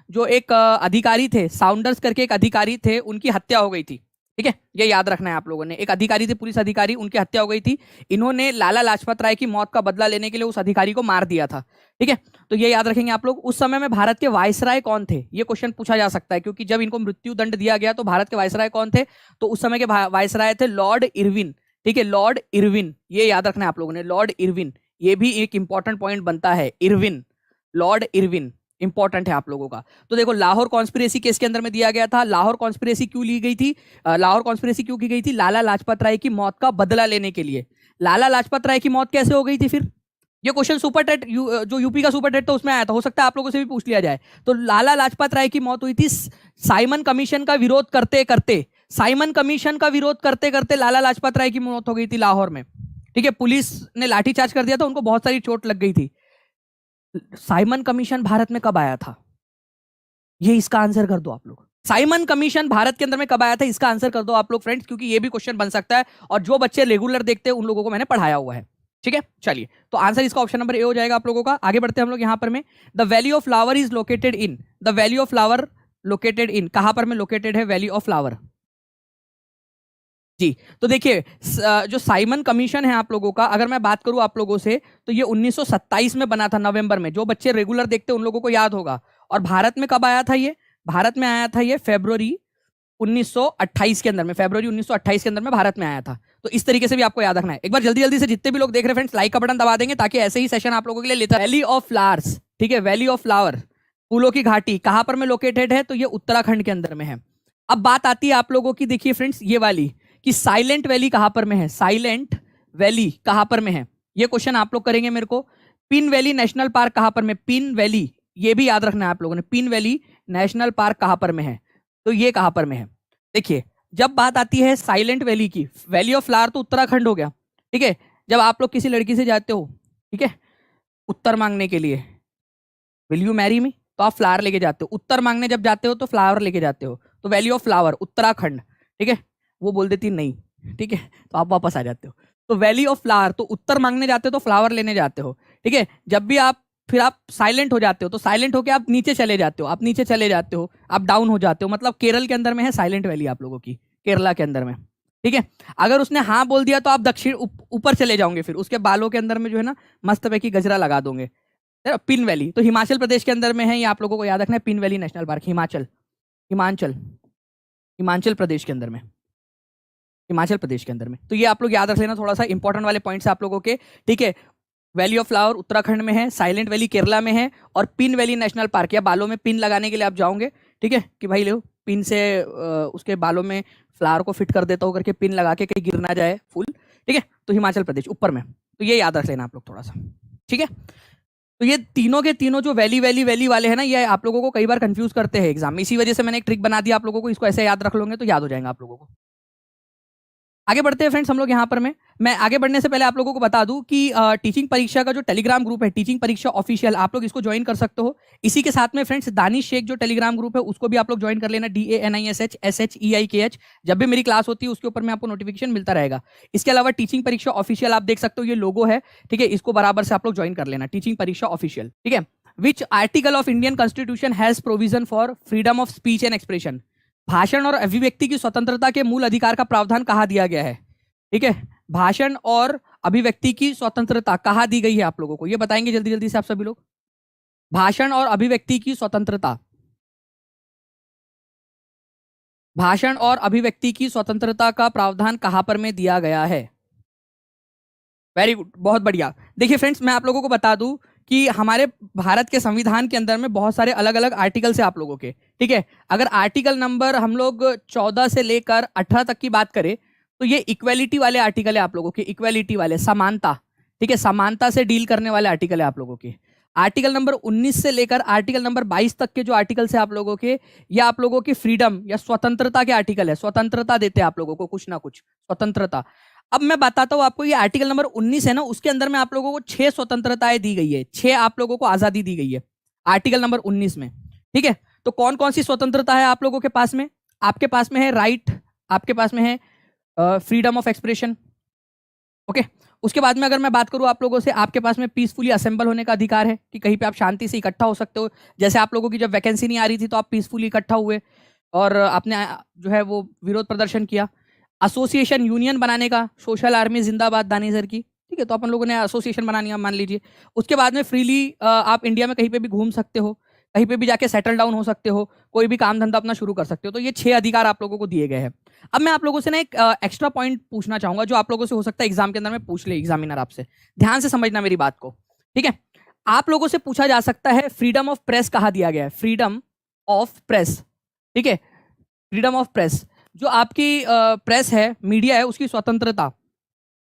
जो एक अधिकारी थे, साउंडर्स करके एक अधिकारी थे, उनकी हत्या हो गई थी, ठीक है, ये याद रखना है आप लोगों ने। एक अधिकारी थे, पुलिस अधिकारी, उनकी हत्या हो गई थी। इन्होंने लाला लाजपत राय की मौत का बदला लेने के लिए उस अधिकारी को मार दिया था, ठीक है। तो ये याद रखेंगे आप लोग। उस समय में भारत के वायसराय कौन थे? ये क्वेश्चन पूछा जा सकता है, क्योंकि जब इनको मृत्यु दंड दिया गया तो भारत के वायसराय कौन थे? तो उस समय के वायसराय थे लॉर्ड इरविन, ठीक है, लॉर्ड इरविन, ये याद रखना है आप लोगों ने, लॉर्ड इरविन। ये भी एक इंपॉर्टेंट पॉइंट बनता है, इरविन, लॉर्ड इरविन इंपॉर्टेंट है आप लोगों का। तो देखो, लाहौर कॉन्स्पिरेसी केस के अंदर में दिया गया था। लाहौर कॉन्स्पिरेसी क्यों ली गई थी? लाहौर कॉन्स्पिरेसी क्यों की गई थी? लाला लाजपत राय की मौत का बदला लेने के लिए। लाला लाजपत राय की मौत कैसे हो गई थी फिर? ये क्वेश्चन सुपर टेट जो यूपी का सुपर टेट तो उसमें आया था, हो सकता है आप लोगों से भी पूछ लिया जाए। तो लाला लाजपत राय की मौत हुई थी साइमन कमीशन का विरोध करते करते, साइमन कमीशन का विरोध करते करते लाला लाजपत राय की मौत हो गई थी लाहौर में, ठीक है। पुलिस ने लाठीचार्ज कर दिया था, उनको बहुत सारी चोट लग गई थी। साइमन कमीशन भारत में कब आया था? ये इसका आंसर कर दो आप लोग। साइमन कमीशन भारत के अंदर में कब आया था? इसका आंसर कर दो आप लोग फ्रेंड्स, क्योंकि ये भी क्वेश्चन बन सकता है, और जो बच्चे रेगुलर देखते हैं उन लोगों को मैंने पढ़ाया हुआ है, ठीक है। चलिए, तो आंसर इसका ऑप्शन नंबर ए हो जाएगा आप लोगों का। आगे बढ़ते हैं हम लोग यहाँ पर में। The valley of flower is located in, the valley of flower located in, कहां पर में लोकेटेड है वैली ऑफ फ्लावर? जी, तो देखिए, जो साइमन कमीशन है आप लोगों का, अगर मैं बात करूं आप लोगों से, तो ये 1927 में बना था नवंबर में। जो बच्चे रेगुलर देखते हैं उन लोगों को याद होगा। और भारत में कब आया था ये? भारत में आया था ये फरवरी 1928 के अंदर में, फरवरी 1928 के अंदर में भारत में आया था। तो इस तरीके से भी आपको याद रखना है। एक बार जल्दी जल्दी से जितने भी लोग देख रहे हैं फ्रेंड्स, लाइक का बटन दबा देंगे, ताकि ऐसे ही सेशन आप लोगों के लिए लेता। वैली ऑफ फ्लावर्स, ठीक है, वैली ऑफ फ्लावर, फूलों की घाटी, कहां पर में लोकेटेड है? तो ये उत्तराखंड के अंदर में है। अब बात आती है आप लोगों की, देखिए फ्रेंड्स, ये वाली कि साइलेंट वैली कहां पर में है? साइलेंट वैली कहां पर में है? ये क्वेश्चन आप लोग करेंगे मेरे को। पिन वैली नेशनल पार्क कहां पर में? पिन वैली, ये भी याद रखना है आप लोगों ने, पिन वैली नेशनल पार्क कहां पर में है? तो ये कहां पर में है? देखिए, जब बात आती है साइलेंट वैली की, वैली ऑफ फ्लावर तो उत्तराखंड हो गया, ठीक है। जब आप लोग किसी लड़की से जाते हो, ठीक है, उत्तर मांगने के लिए, विल यू मैरी मी, तो आप फ्लावर लेके जाते हो, उत्तर मांगने जब जाते हो तो फ्लावर लेके जाते हो, तो वैली ऑफ फ्लावर उत्तराखंड, ठीक है, वो बोल देती नहीं, ठीक है, तो आप वापस आ जाते हो। तो वैली ऑफ फ्लावर, तो उत्तर मांगने जाते हो तो फ्लावर लेने जाते हो, ठीक है। जब भी आप फिर आप साइलेंट हो जाते हो, तो साइलेंट होके आप नीचे चले जाते हो, आप नीचे चले जाते हो, आप डाउन हो जाते हो, मतलब केरल के अंदर में है साइलेंट वैली आप लोगों की, केरला के अंदर में, ठीक है। अगर उसने हाँ बोल दिया तो आप दक्षिण ऊपर चले जाओगे, फिर उसके बालों के अंदर में जो है ना मस्त पैकी गजरा लगा दोगे। पिन वैली तो हिमाचल प्रदेश के अंदर में है, ये आप लोगों को याद रखना है, Pin valley national park, Himachal, Himachal, Himachal Pradesh के अंदर में, हिमाचल प्रदेश के अंदर में। तो ये आप लोग याद रख लेना, थोड़ा सा इंपॉर्टेंट वाले पॉइंट्स आप लोगों के, ठीक है। वैली ऑफ फ्लावर उत्तराखंड में है, साइलेंट वैली केरला में है, और पिन वैली नेशनल पार्क, या बालों में पिन लगाने के लिए आप जाओगे, ठीक है, कि भाई लो पिन से उसके बालों में फ्लावर को फिट कर देता हूँ करके, पिन लगा के कहीं गिर ना जाए फूल, ठीक है, तो हिमाचल प्रदेश ऊपर में। तो ये याद रख लेना आप लोग थोड़ा सा, ठीक है। तो ये तीनों के तीनों जो वैली वैली वैली वाले हैं ना, ये आप लोगों को कई बार कंफ्यूज करते हैं एग्जाम में, इसी वजह से मैंने एक ट्रिक बना दिया आप लोगों को, इसको ऐसे याद रख लोगे तो याद हो जाएगा आप लोगों को। आगे बढ़ते हैं फ्रेंड्स हम लोग यहाँ पर मैं आगे बढ़ने से पहले आप लोगों को बता दूं कि टीचिंग परीक्षा का जो टेलीग्राम ग्रुप है, टीचिंग परीक्षा ऑफिशियल, आप लोग इसको ज्वाइन कर सकते हो। इसी के साथ में फ्रेंड्स दानिश शेख जो टेलीग्राम ग्रुप है उसको भी आप लोग ज्वाइन कर लेना, DANISHSHEIKH, जब भी मेरी क्लास होती है उसके ऊपर में आपको नोटिफिकेशन मिलता रहेगा। इसके अलावा टीचिंग परीक्षा ऑफिशियल आप देख सकते हो, ये लोगो है, ठीक है, इसको बराबर से आप लोग ज्वाइन कर लेना, टीचिंग परीक्षा ऑफिशियल, ठीक है। Which article of Indian constitution has provision for freedom of speech and expression, भाषण और अभिव्यक्ति की स्वतंत्रता के मूल अधिकार का प्रावधान कहाँ दिया गया है, ठीक है। भाषण और अभिव्यक्ति की स्वतंत्रता कहाँ दी गई है आप लोगों को, ये बताएंगे जल्दी जल्दी से आप सभी लोग। भाषण और अभिव्यक्ति की स्वतंत्रता, भाषण और अभिव्यक्ति की स्वतंत्रता का प्रावधान कहां पर में दिया गया है। वेरी गुड, बहुत बढ़िया। देखिए फ्रेंड्स, मैं आप लोगों को बता दूं कि हमारे भारत के संविधान के अंदर में बहुत सारे अलग अलग आर्टिकल्स है आप लोगों के, ठीक है। अगर आर्टिकल नंबर हम लोग 14 से लेकर 18 तक की बात करें तो ये इक्वेलिटी वाले आर्टिकल है आप लोगों के, इक्वेलिटी वाले, समानता, ठीक है, समानता से डील करने वाले आर्टिकल है आप लोगों के। आर्टिकल नंबर 19 से लेकर आर्टिकल नंबर 22 तक के जो आर्टिकल्स है आप लोगों के, ये आप लोगों की फ्रीडम या स्वतंत्रता के आर्टिकल है, स्वतंत्रता देते हैं आप लोगों को कुछ ना कुछ स्वतंत्रता। अब मैं बताता हूं आपको, ये आर्टिकल नंबर 19 है ना, उसके अंदर में आप लोगों को 6 स्वतंत्रताएं दी गई है, 6 आप लोगों को आजादी दी गई है आर्टिकल नंबर 19 में, ठीक है। तो कौन कौन सी स्वतंत्रता है आप लोगों के पास में, आपके पास में है राइट, आपके पास में है फ्रीडम ऑफ एक्सप्रेशन, ओके। उसके बाद में अगर मैं बात करूं आप लोगों से, आपके पास में पीसफुली असेंबल होने का अधिकार है, कि कहीं पे आप शांति से इकट्ठा हो सकते हो, जैसे आप लोगों की जब वैकेंसी नहीं आ रही थी तो आप पीसफुली इकट्ठा हुए और आपने जो है वो विरोध प्रदर्शन किया। एसोसिएशन यूनियन बनाने का, सोशल आर्मी जिंदाबाद दानिशर की, ठीक है, तो अपन लोगों ने एसोसिएशन बना लिया मान लीजिए। उसके बाद में फ्रीली आप इंडिया में कहीं पे भी घूम सकते हो, कहीं पे भी जाके सेटल डाउन हो सकते हो, कोई भी काम धंधा अपना शुरू कर सकते हो। तो ये 6 अधिकार आप लोगों को दिए गए हैं। अब मैं आप लोगों से ना एक एक्स्ट्रा पॉइंट पूछना चाहूंगा, जो आप लोगों से हो सकता है एग्जाम के अंदर में पूछ ले एग्जामिनर आपसे, ध्यान से समझना मेरी बात को, ठीक है। आप लोगों से पूछा जा सकता है फ्रीडम ऑफ प्रेस कहाँ दिया गया है, फ्रीडम ऑफ प्रेस, ठीक है, फ्रीडम ऑफ प्रेस, जो आपकी प्रेस है, मीडिया है, उसकी स्वतंत्रता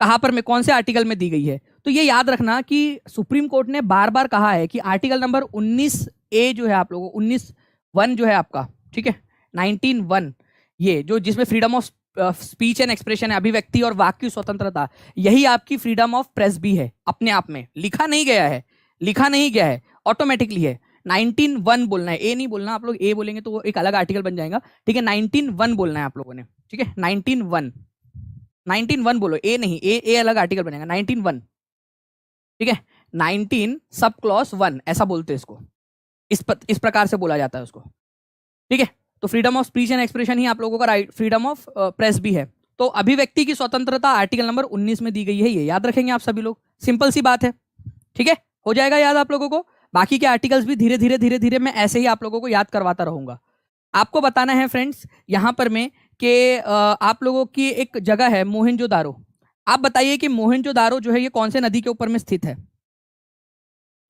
कहां पर में कौन से आर्टिकल में दी गई है। तो ये याद रखना कि सुप्रीम कोर्ट ने बार बार कहा है कि आर्टिकल नंबर 19A जो है आप लोगों को, 19(1) जो है आपका, ठीक है, 19(1), ये जो जिसमें freedom of speech and expression है, अभिव्यक्ति और वाक की स्वतंत्रता, यही आपकी फ्रीडम ऑफ प्रेस भी है, अपने आप में लिखा नहीं गया है, लिखा नहीं गया है, ऑटोमेटिकली है। 19(1) बोलना है, ए नहीं बोलना, आप लोग ए बोलेंगे तो वो एक अलग आर्टिकल बन जाएगा, ठीक है। 19(1) बोलना है आप लोगों ने, ठीक है, 19(1), 19(1) बोलो, ए नहीं, ए अलग आर्टिकल बनेगा, 19(1), ठीक है। 19 सब क्लॉज 1 ऐसा बोलते हैं इसको, इस प्रकार से बोला जाता है उसको, ठीक है। तो freedom of speech and expression ही आप लोगों का राइट, फ्रीडम ऑफ प्रेस भी है। तो अभिव्यक्ति की स्वतंत्रता आर्टिकल नंबर 19 में दी गई है, ये याद रखेंगे आप सभी लोग, सिंपल सी बात है, ठीक है, हो जाएगा याद आप लोगों को। बाकी के आर्टिकल्स भी धीरे धीरे धीरे धीरे मैं ऐसे ही आप लोगों को याद करवाता रहूंगा। आपको बताना है फ्रेंड्स यहां पर में कि आप लोगों की एक जगह है मोहनजोदारो, आप बताइए कि मोहनजोदारो जो है ये कौन से नदी के ऊपर में स्थित है,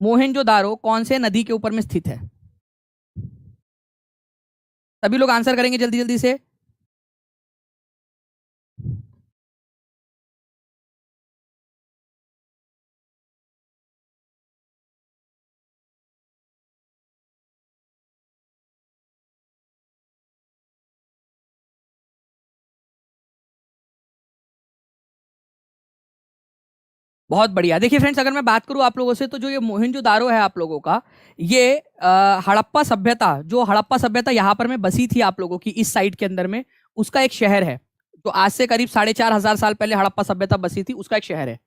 मोहनजोदारो कौन से नदी के ऊपर में स्थित है, सभी लोग आंसर करेंगे जल्दी जल्दी से। बहुत बढ़िया। देखिए फ्रेंड्स, अगर मैं बात करूं आप लोगों से, तो जो ये मोहनजोदारो है आप लोगों का, ये हड़प्पा सभ्यता, जो हड़प्पा सभ्यता यहाँ पर में बसी थी आप लोगों की इस साइड के अंदर में, उसका एक शहर है। तो आज से करीब 4,500 साल पहले हड़प्पा सभ्यता बसी थी, उसका एक शहर है।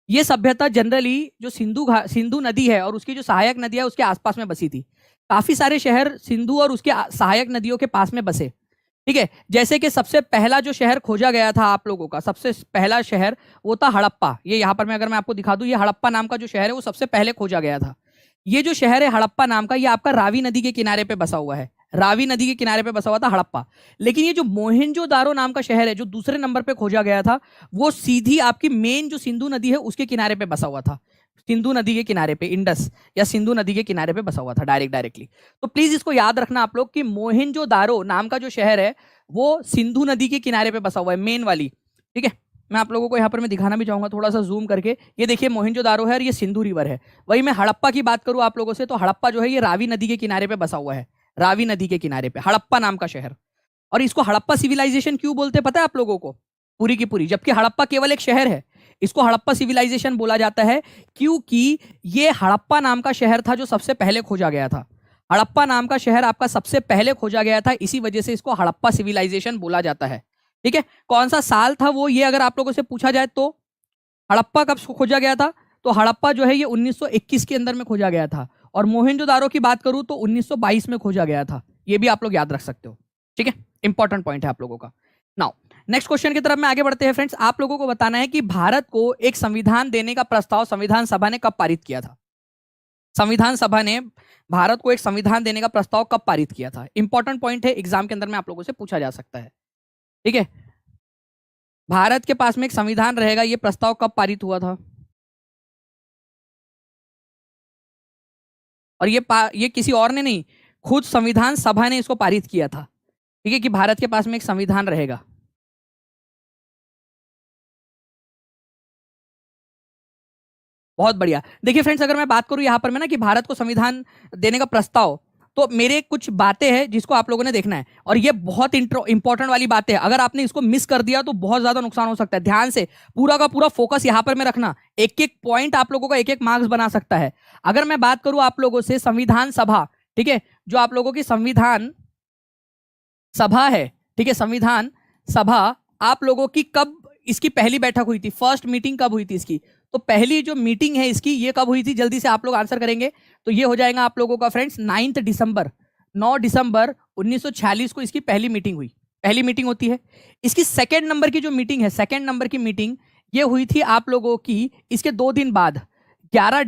ये सभ्यता जनरली जो सिंधु नदी है और उसकी जो सहायक नदी है उसके आसपास में बसी थी। काफी सारे शहर सिंधु और उसके सहायक नदियों के पास में बसे। ठीक है, जैसे कि सबसे पहला जो शहर खोजा गया था आप लोगों का, सबसे पहला शहर वो था हड़प्पा। ये यहाँ पर मैं अगर मैं आपको दिखा दूं, ये हड़प्पा नाम का जो शहर है वो सबसे पहले खोजा गया था। ये जो शहर है हड़प्पा नाम का, ये आपका रावी नदी के किनारे पे बसा हुआ है। रावी नदी के किनारे पे बसा हुआ था हड़प्पा। लेकिन ये जो मोहनजोदारो नाम का शहर है जो दूसरे नंबर पे खोजा गया था, वो सीधी आपकी मेन जो सिंधु नदी है उसके किनारे पे बसा हुआ था। सिंधु नदी के किनारे पे, इंडस या सिंधु नदी के किनारे पे बसा हुआ था डायरेक्टली। तो प्लीज इसको याद रखना आप लोग कि मोहनजोदारो नाम का जो शहर है वो सिंधु नदी के किनारे पे बसा हुआ है, मेन वाली। ठीक है, मैं आप लोगों को यहाँ पर मैं दिखाना भी चाहूंगा थोड़ा सा जूम करके। ये देखिए मोहनजोदारो है और ये सिंधु रिवर है। वही मैं हड़प्पा की बात करूं आप लोगों से, तो हड़प्पा जो है ये रावी नदी के किनारे पे बसा हुआ है। रावी नदी के किनारे पे हड़प्पा नाम का शहर। और इसको हड़प्पा सिविलाइजेशन क्यों बोलते पता है आप लोगों को? पूरी की पूरी, जबकि हड़प्पा केवल एक शहर है, इसको हड़प्पा सिविलाइजेशन बोला जाता है क्योंकि ये हड़प्पा नाम का शहर था जो सबसे पहले खोजा गया था। हड़प्पा नाम का शहर आपका सबसे पहले खोजा गया था, इसी वजह से इसको हड़प्पा सिविलाइजेशन बोला जाता है। ठीक है, कौन सा साल था वो, ये अगर आप लोगों से पूछा जाए तो हड़प्पा कब खोजा गया था, तो हड़प्पा जो है ये 1921 के अंदर में खोजा गया था। और मोहनजोदारो की बात करूं तो 1922 में खोजा गया था। ये भी आप लोग याद रख सकते हो। ठीक है, इंपॉर्टेंट पॉइंट है आप लोगों का। नाउ नेक्स्ट क्वेश्चन की तरफ में आगे बढ़ते हैं फ्रेंड्स। आप लोगों को बताना है कि भारत को एक संविधान देने का प्रस्ताव संविधान सभा ने कब पारित किया था? संविधान सभा ने भारत को एक संविधान देने का प्रस्ताव कब पारित किया था? इंपॉर्टेंट पॉइंट है, एग्जाम के अंदर में आप लोगों से पूछा जा सकता है। ठीक है, भारत के पास में एक संविधान रहेगा, ये प्रस्ताव कब पारित हुआ था? और ये किसी और ने नहीं, खुद संविधान सभा ने इसको पारित किया था। ठीक है, कि भारत के पास में एक संविधान रहेगा। बहुत बढ़िया। देखिए फ्रेंड्स, अगर मैं बात करूं यहां पर मैं ना कि भारत को संविधान देने का प्रस्ताव, तो मेरे कुछ बातें हैं जिसको आप लोगों ने देखना है। और ये बहुत इंपॉर्टेंट वाली बातें है, अगर आपने इसको मिस कर दिया तो बहुत ज्यादा नुकसान हो सकता है। ध्यान से पूरा का पूरा फोकस यहां पर में रखना, एक एक पॉइंट आप लोगों का एक एक मार्क्स बना सकता है। अगर मैं बात करूं आप लोगों से संविधान सभा, ठीक है, जो आप लोगों की संविधान सभा है, ठीक है, संविधान सभा आप लोगों की कब इसकी पहली बैठक हुई थी, फर्स्ट मीटिंग कब हुई थी इसकी? तो पहली जो मीटिंग है इसकी ये कब हुई थी, जल्दी से आप लोग आंसर करेंगे तो ये हो जाएगा आप लोगों का फ्रेंड्स 9 दिसंबर 1946 को इसकी पहली मीटिंग हुई। पहली मीटिंग होती है। इसकी सेकेंड नंबर की जो मीटिंग है, सेकेंड नंबर की मीटिंग ये हुई थी आप लोगों की इसके 2 दिन बाद, 11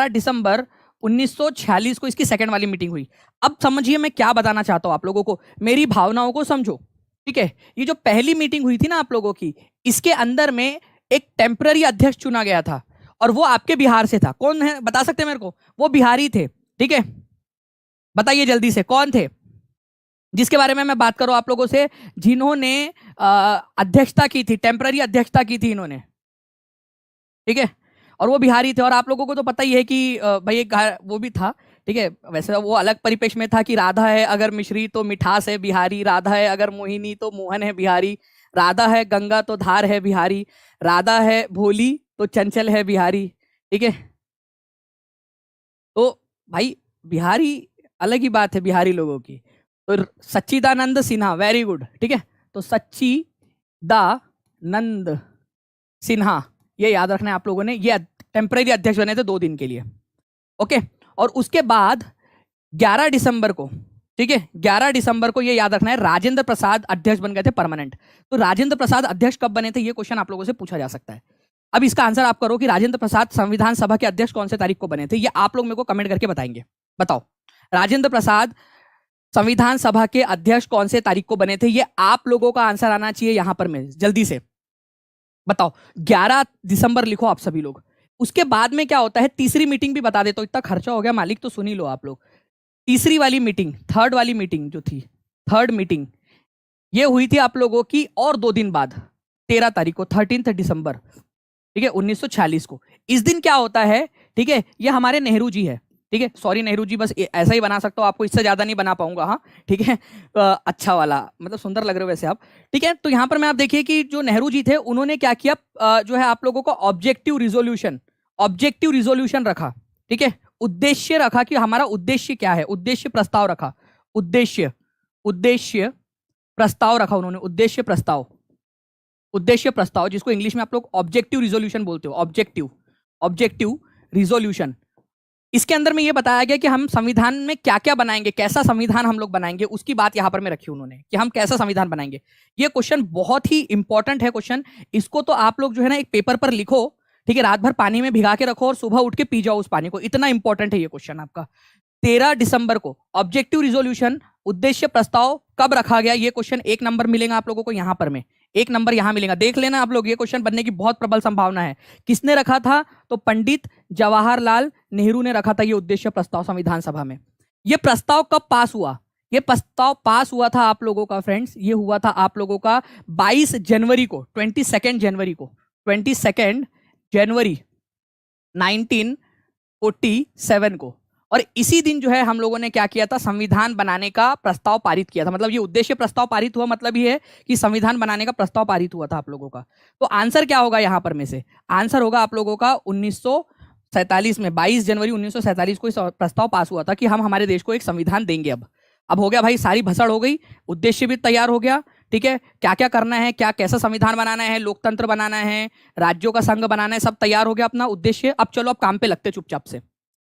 दिसंबर 1946 को इसकी सेकेंड वाली मीटिंग हुई। अब समझिए मैं क्या बताना चाहता हूं आप लोगों को, मेरी भावनाओं को समझो। ठीक है, ये जो पहली मीटिंग हुई थी ना आप लोगों की, इसके अंदर में एक टेम्पररी अध्यक्ष चुना गया था और वो आपके बिहार से था। कौन है बता सकते हैं मेरे को? वो बिहारी थे। ठीक है, बताइए जल्दी से कौन थे जिसके बारे में मैं बात करूं आप लोगों से, जिन्होंने अध्यक्षता की थी, टेम्पररी अध्यक्षता की थी इन्होंने। ठीक है, और वो बिहारी थे। और आप लोगों को तो पता ही है कि भाई एक वो भी था। ठीक है, वैसे वो अलग परिपेक्ष में था कि राधा है अगर मिश्री तो मिठास है बिहारी, राधा है अगर मोहिनी तो मोहन है बिहारी, राधा है गंगा तो धार है बिहारी, राधा है भोली तो चंचल है बिहारी। ठीक है, तो भाई बिहारी अलग ही बात है बिहारी लोगों की। तो सच्चिदानंद सिन्हा, वेरी गुड। ठीक है, तो सच्चिदानंद सिन्हा, ये याद रखना है आप लोगों ने। ये टेम्परेरी अध्यक्ष बने थे 2 दिन के लिए। ओके, और उसके बाद 11 दिसंबर को, ठीक है, 11 दिसंबर को ये याद रखना है, राजेंद्र प्रसाद अध्यक्ष बन गए थे परमानेंट। तो राजेंद्र प्रसाद अध्यक्ष कब बने थे, ये क्वेश्चन आप लोगों से पूछा जा सकता है। अब इसका आंसर आप करो कि राजेंद्र प्रसाद संविधान सभा के अध्यक्ष कौन से तारीख को बने थे, ये आप लोग मेरे को कमेंट करके बताएंगे। बताओ, राजेंद्र प्रसाद संविधान सभा के अध्यक्ष कौन से तारीख को बने थे, ये आप लोगों का आंसर आना चाहिए यहां पर में, जल्दी से बताओ। 11 दिसंबर लिखो आप सभी लोग। उसके बाद में क्या होता है, तीसरी मीटिंग भी बता देता हूं, इतना खर्चा हो गया मालिक तो सुन ही लो आप लोग। तीसरी वाली मीटिंग, थर्ड वाली मीटिंग जो थी, थर्ड मीटिंग ये हुई थी आप लोगों की और 2 दिन बाद, 13 तारीख को, 13 दिसंबर, ठीक है, 1946 को। इस दिन क्या होता है, ठीक है, ये हमारे नेहरू जी है। ठीक है, सॉरी नेहरू जी, बस ऐसा ही बना सकता हूँ, आपको इससे ज्यादा नहीं बना पाऊंगा। हाँ ठीक है, अच्छा वाला, मतलब सुंदर लग रहे हो वैसे आप। ठीक है, तो यहाँ पर मैं आप देखिए कि जो नेहरू जी थे उन्होंने क्या किया, जो है आप लोगों को ऑब्जेक्टिव रिजोल्यूशन रखा। ठीक है, उद्देश्य रखा कि हमारा उद्देश्य क्या है, उद्देश्य प्रस्ताव रखा, उद्देश्य प्रस्ताव रखा उन्होंने, उद्देश्य प्रस्ताव जिसको इंग्लिश में आप लोग ऑब्जेक्टिव रिजोल्यूशन बोलते हो, ऑब्जेक्टिव रिजोल्यूशन। इसके अंदर में ये बताया गया कि हम संविधान में क्या क्या बनाएंगे, कैसा संविधान हम लोग बनाएंगे, उसकी बात यहां पर में रखी उन्होंने कि हम कैसा संविधान बनाएंगे। ये क्वेश्चन बहुत ही इंपॉर्टेंट है क्वेश्चन, इसको तो आप लोग जो है ना एक पेपर पर लिखो, ठीक है, रात भर पानी में भिगा के रखो और सुबह उठ के पी जाओ उस पानी को, इतना इंपॉर्टेंट है ये क्वेश्चन आपका। 13 दिसंबर को ऑब्जेक्टिव रिजोल्यूशन, उद्देश्य प्रस्ताव कब रखा गया, ये क्वेश्चन 1 नंबर मिलेगा आप लोगों को यहां पर में, 1 नंबर यहां मिलेगा, देख लेना आप लोग, ये क्वेश्चन बनने की बहुत प्रबल संभावना है। किसने रखा था, तो पंडित जवाहरलाल नेहरू ने रखा था ये उद्देश्य प्रस्ताव संविधान सभा में। ये प्रस्ताव कब पास हुआ, ये प्रस्ताव पास हुआ था आप लोगों का फ्रेंड्स, ये हुआ था आप लोगों का 22 जनवरी को, 22 जनवरी 1947 को। और इसी दिन जो है हम लोगों ने क्या किया था, संविधान बनाने का प्रस्ताव पारित किया था। मतलब ये उद्देश्य प्रस्ताव पारित हुआ, मतलब ये है कि संविधान बनाने का प्रस्ताव पारित हुआ था आप लोगों का। तो आंसर क्या होगा यहां पर में से, आंसर होगा आप लोगों का 1947 में, 22 जनवरी 1947 को इस प्रस्ताव पास हुआ था कि हम हमारे देश को एक संविधान देंगे। अब हो गया भाई, सारी भसड़ हो गई, उद्देश्य भी तैयार हो गया। ठीक है, क्या क्या करना है, क्या कैसा संविधान बनाना है, लोकतंत्र बनाना है, राज्यों का संघ बनाना है, सब तैयार हो गया अपना उद्देश्य। अब चलो अब काम पे लगते चुपचाप से।